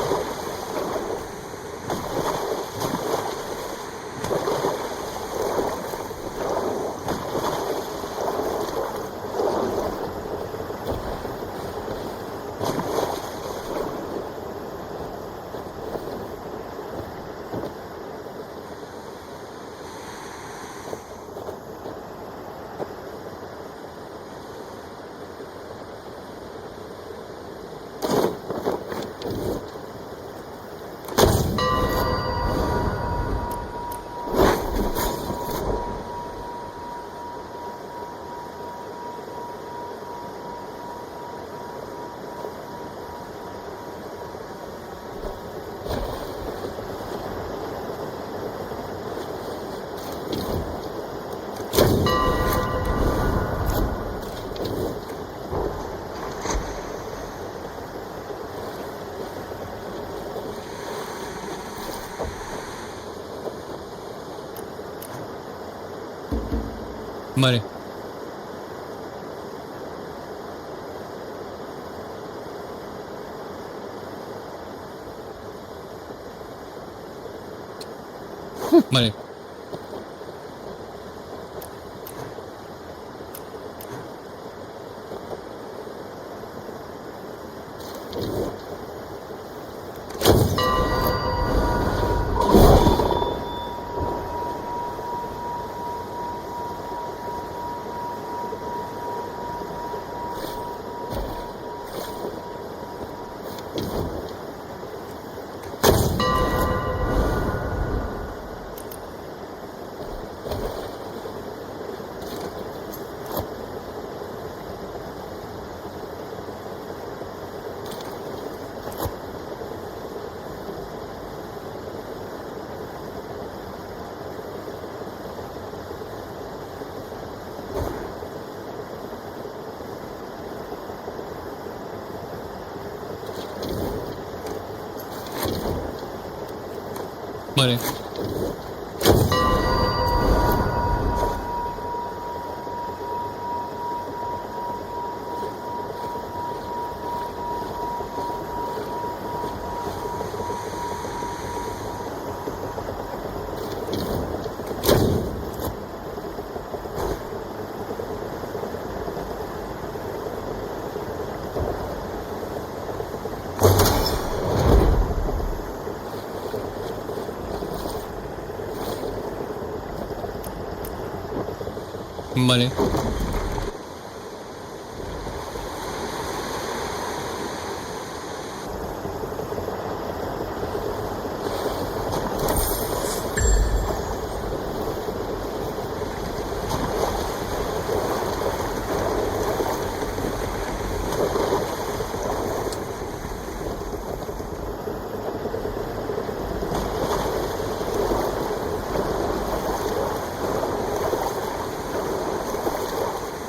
[SPEAKER 1] Vale. Vale. Vale. Vale.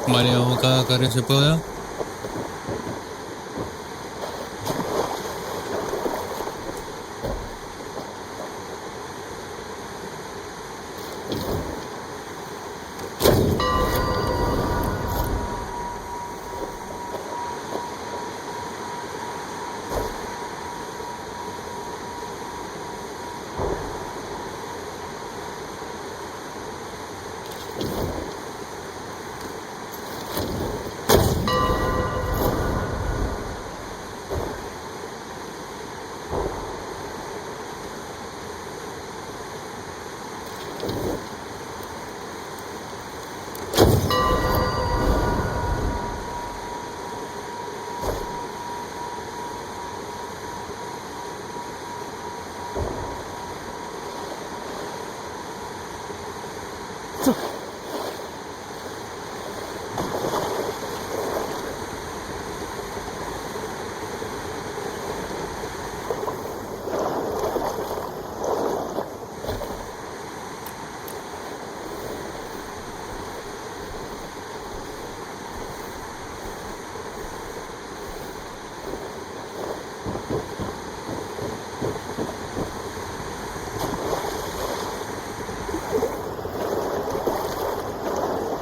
[SPEAKER 1] Vale, vamos cada carril se pueda.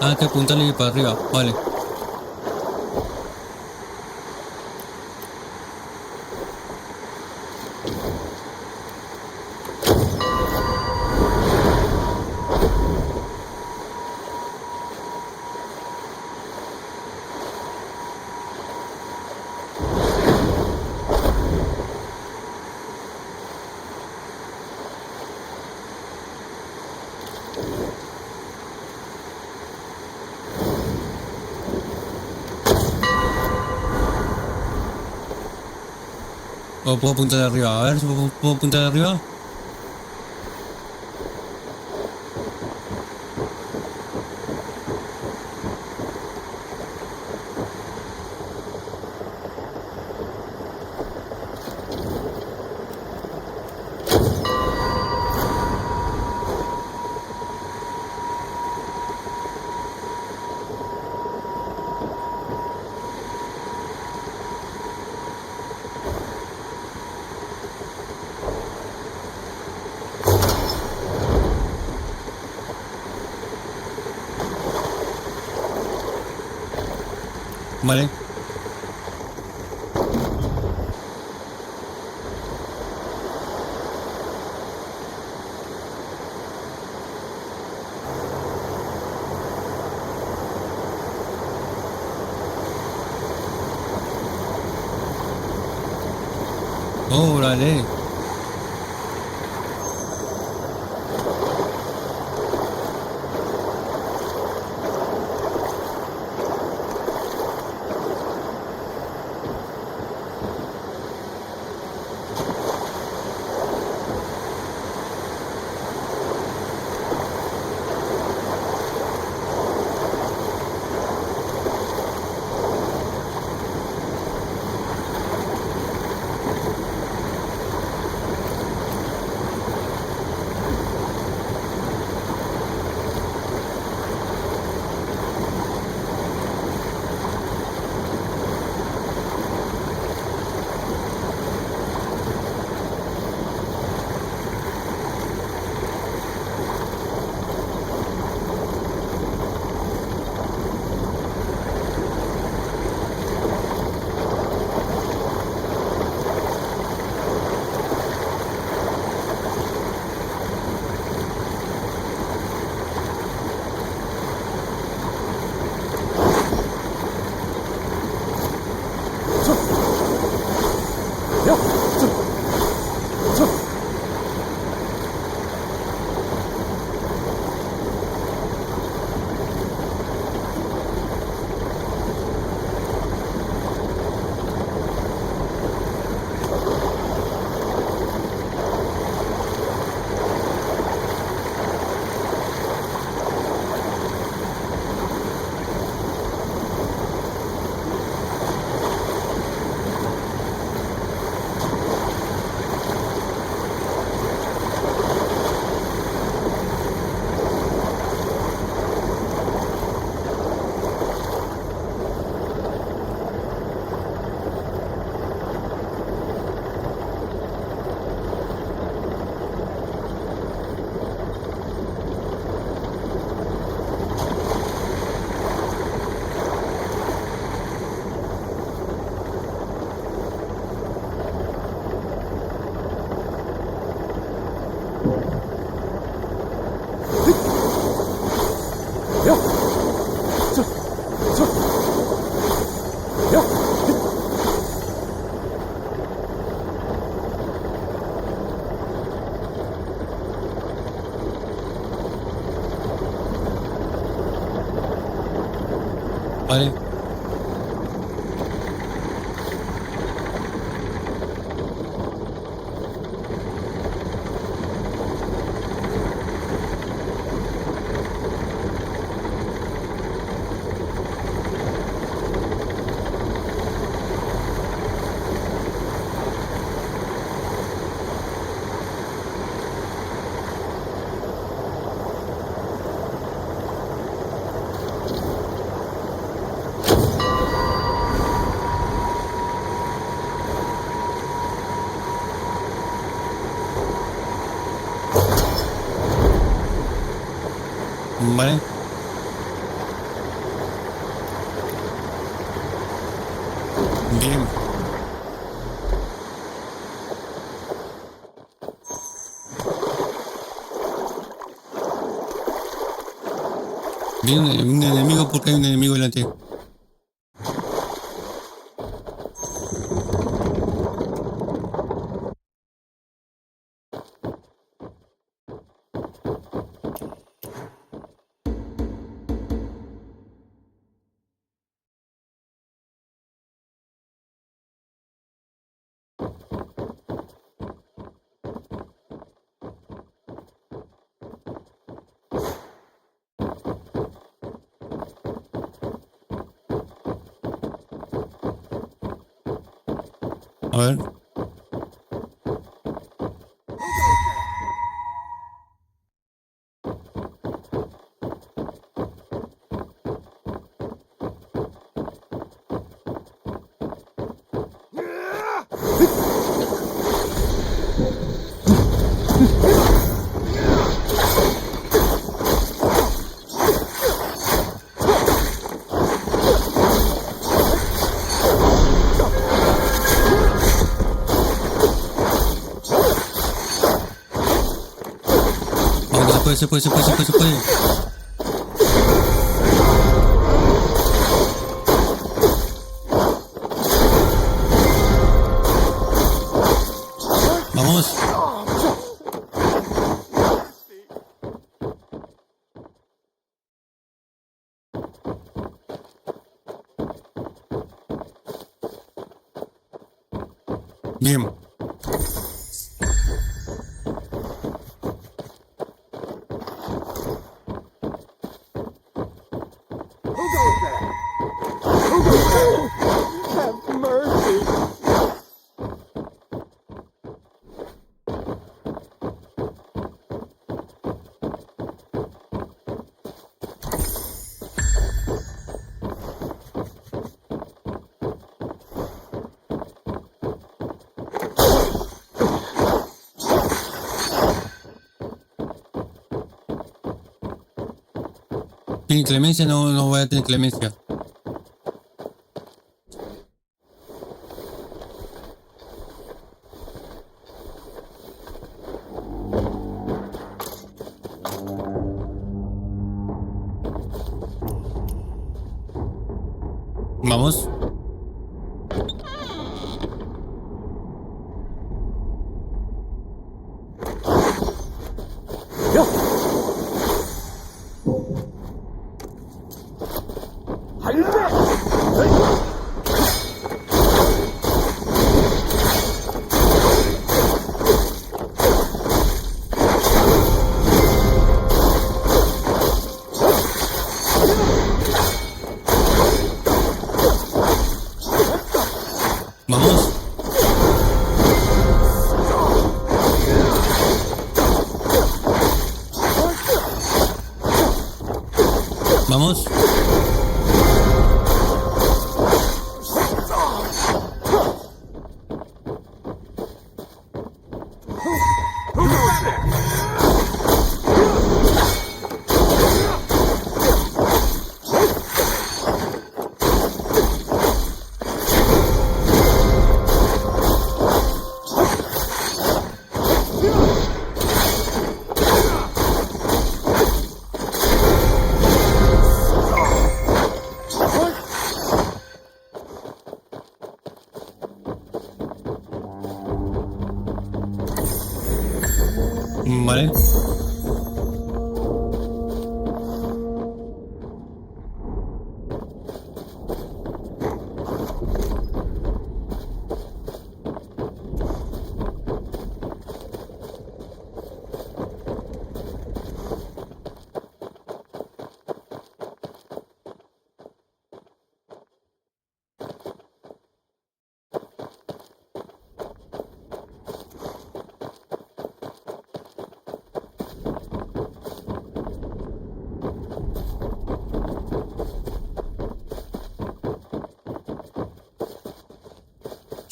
[SPEAKER 1] Ah, hay que apuntarle para arriba, vale. O puedo apuntar de arriba. A ver si puedo apuntar de arriba. Vale. Órale. Vale. Vale. Bien. Bien, un enemigo porque hay un enemigo delante. A ver. Se puede. Vamos. Bien. Sin clemencia no voy a tener clemencia. Vamos. Vamos. Vamos. Vale.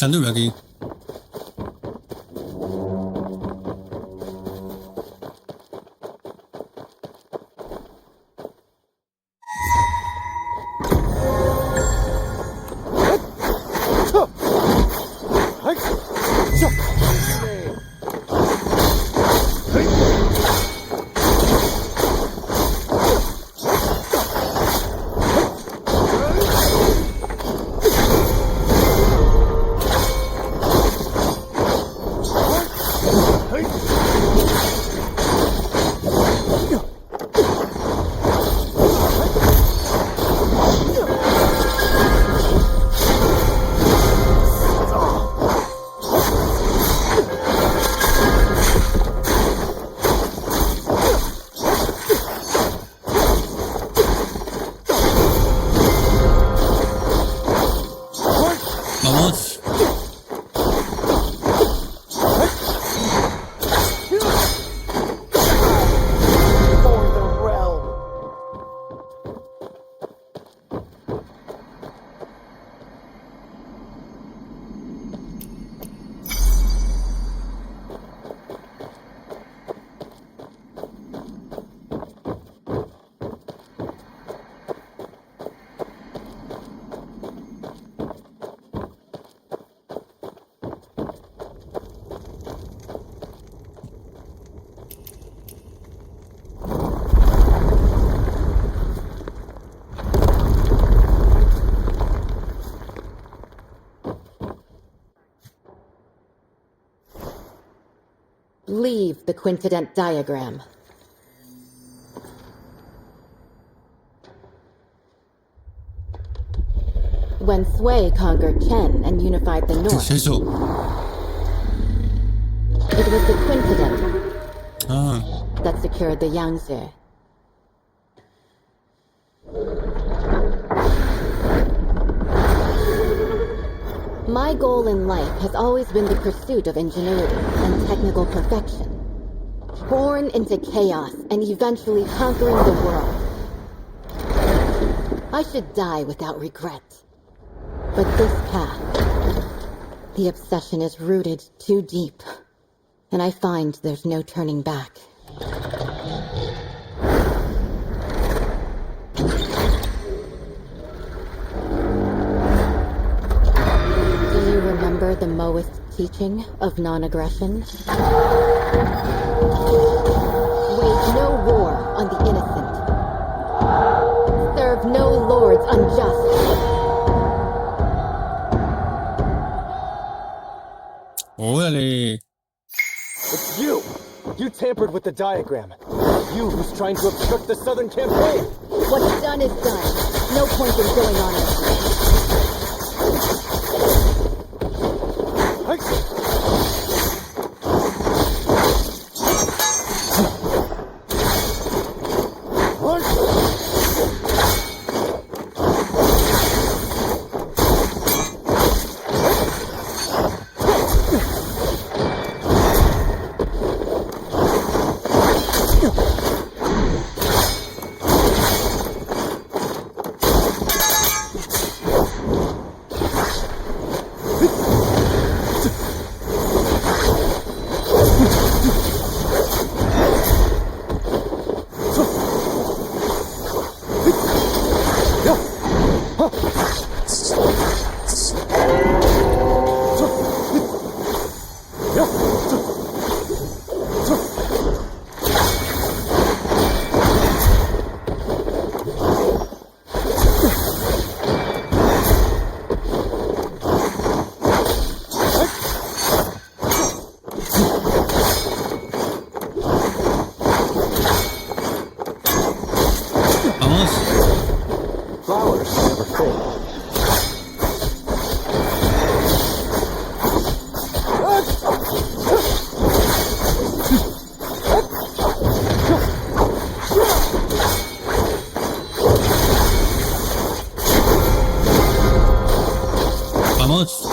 [SPEAKER 1] Anduve aquí.
[SPEAKER 6] Leave the quintident diagram. When Sui conquered Chen and unified the
[SPEAKER 1] ¿Qué es
[SPEAKER 6] north,
[SPEAKER 1] eso?
[SPEAKER 6] it was the quintident
[SPEAKER 1] Ah,
[SPEAKER 6] that secured the Yangtze. My goal in life has always been the pursuit of ingenuity and technical perfection. Born into chaos and eventually conquering the world. I should die without regret. But this path, the obsession is rooted too deep, and I find there's no turning back. Do you remember the Maoist teaching of non-aggression? Wage no war on the innocent. Serve no lords unjust.
[SPEAKER 1] órale.
[SPEAKER 7] It's you! You tampered with the diagram. You who's trying to obstruct the Southern campaign!
[SPEAKER 6] What's done is done. No point in going on it.
[SPEAKER 1] Vamos.
[SPEAKER 7] Flowers never fade.
[SPEAKER 1] Vamos.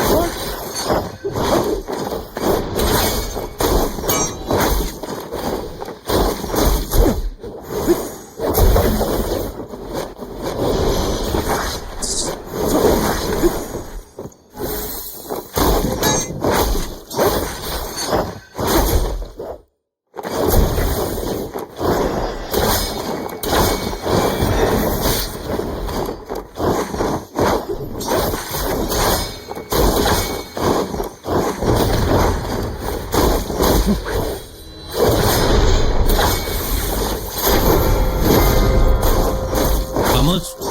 [SPEAKER 1] Vamos.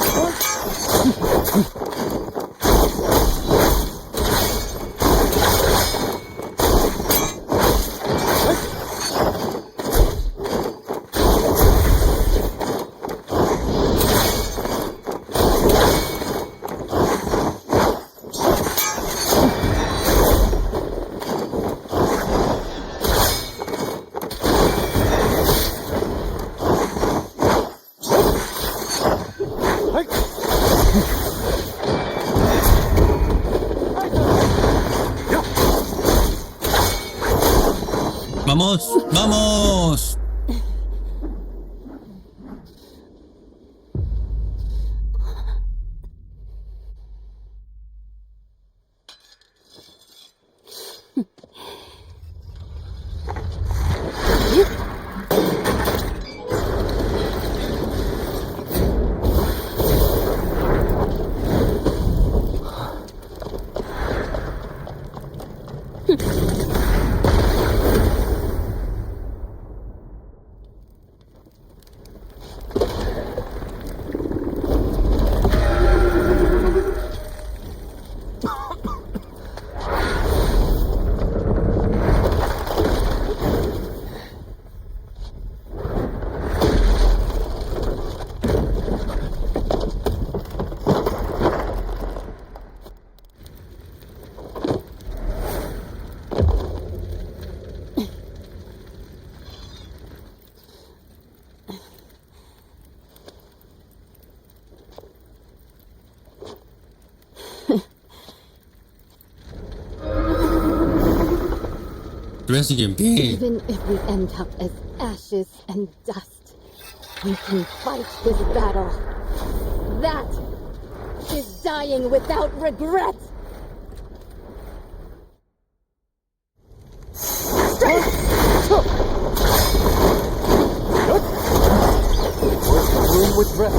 [SPEAKER 1] Vamos. Vamos. Pero así que en pie.
[SPEAKER 6] Even if we end up as ashes and dust, we can fight this battle. That is dying without regret.
[SPEAKER 3] Room with rest.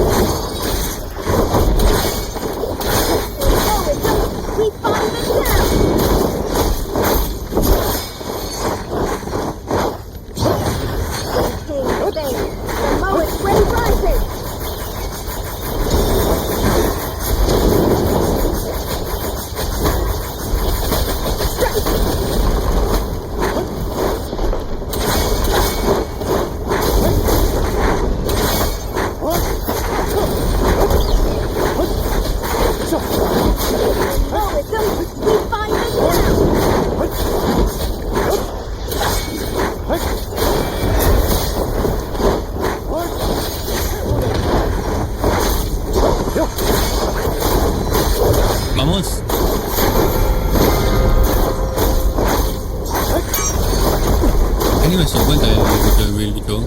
[SPEAKER 6] We find the ground. The lowest ray rises.
[SPEAKER 1] Vamos. ¿Qué nivel 50 el bicho?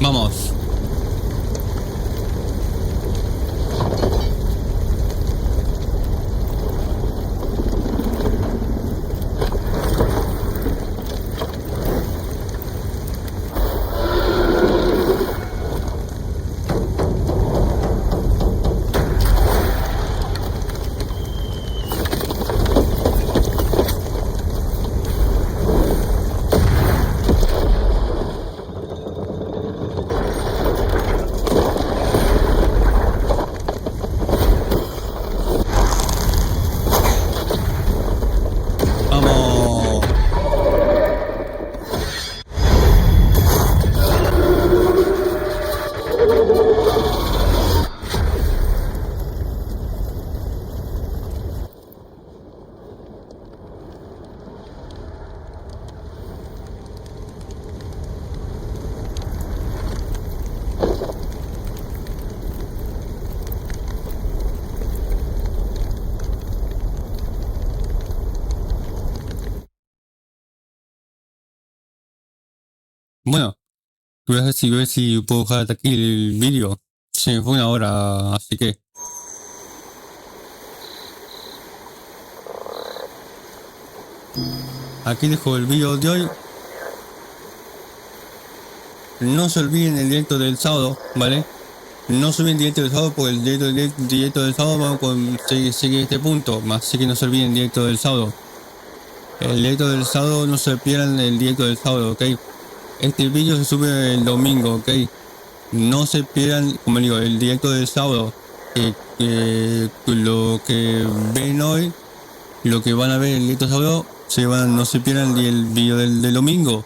[SPEAKER 1] Vamos. Bueno, voy a ver si puedo dejar hasta aquí el vídeo. Se me fue una hora, así que... Aquí dejo el vídeo de hoy. No se olviden el directo del sábado, ¿vale? No se olviden el directo del sábado porque el directo del sábado vamos con sigue este punto. Así que no se olviden el directo del sábado. El directo del sábado, no se pierdan el directo del sábado, ¿ok? Este vídeo se sube el domingo, ¿ok? No se pierdan, como digo, el directo del sábado. Lo que ven hoy, lo que van a ver el directo del sábado, no se pierdan el vídeo del domingo,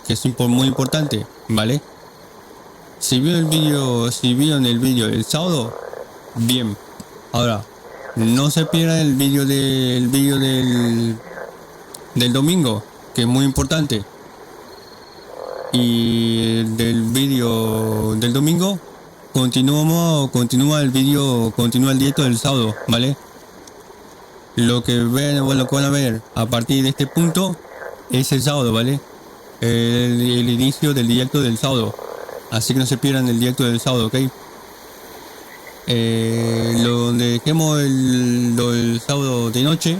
[SPEAKER 1] que es muy importante, ¿vale? Si vieron el vídeo del sábado, bien. Ahora, no se pierdan el vídeo del domingo, que es muy importante. y del vídeo del domingo continúa el vídeo, continúa el directo del sábado, ¿vale? Lo que ven, bueno, lo que van a ver a partir de este punto es el sábado, ¿vale? El inicio del directo del sábado. Así que no se pierdan el directo del sábado, ¿ok? Donde dejemos lo del sábado de noche,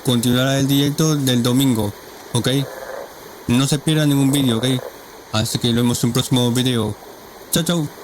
[SPEAKER 1] continuará el directo del domingo, ¿ok? No se pierdan ningún vídeo, ¿ok? Así que nos vemos en un próximo vídeo. Chao, chao.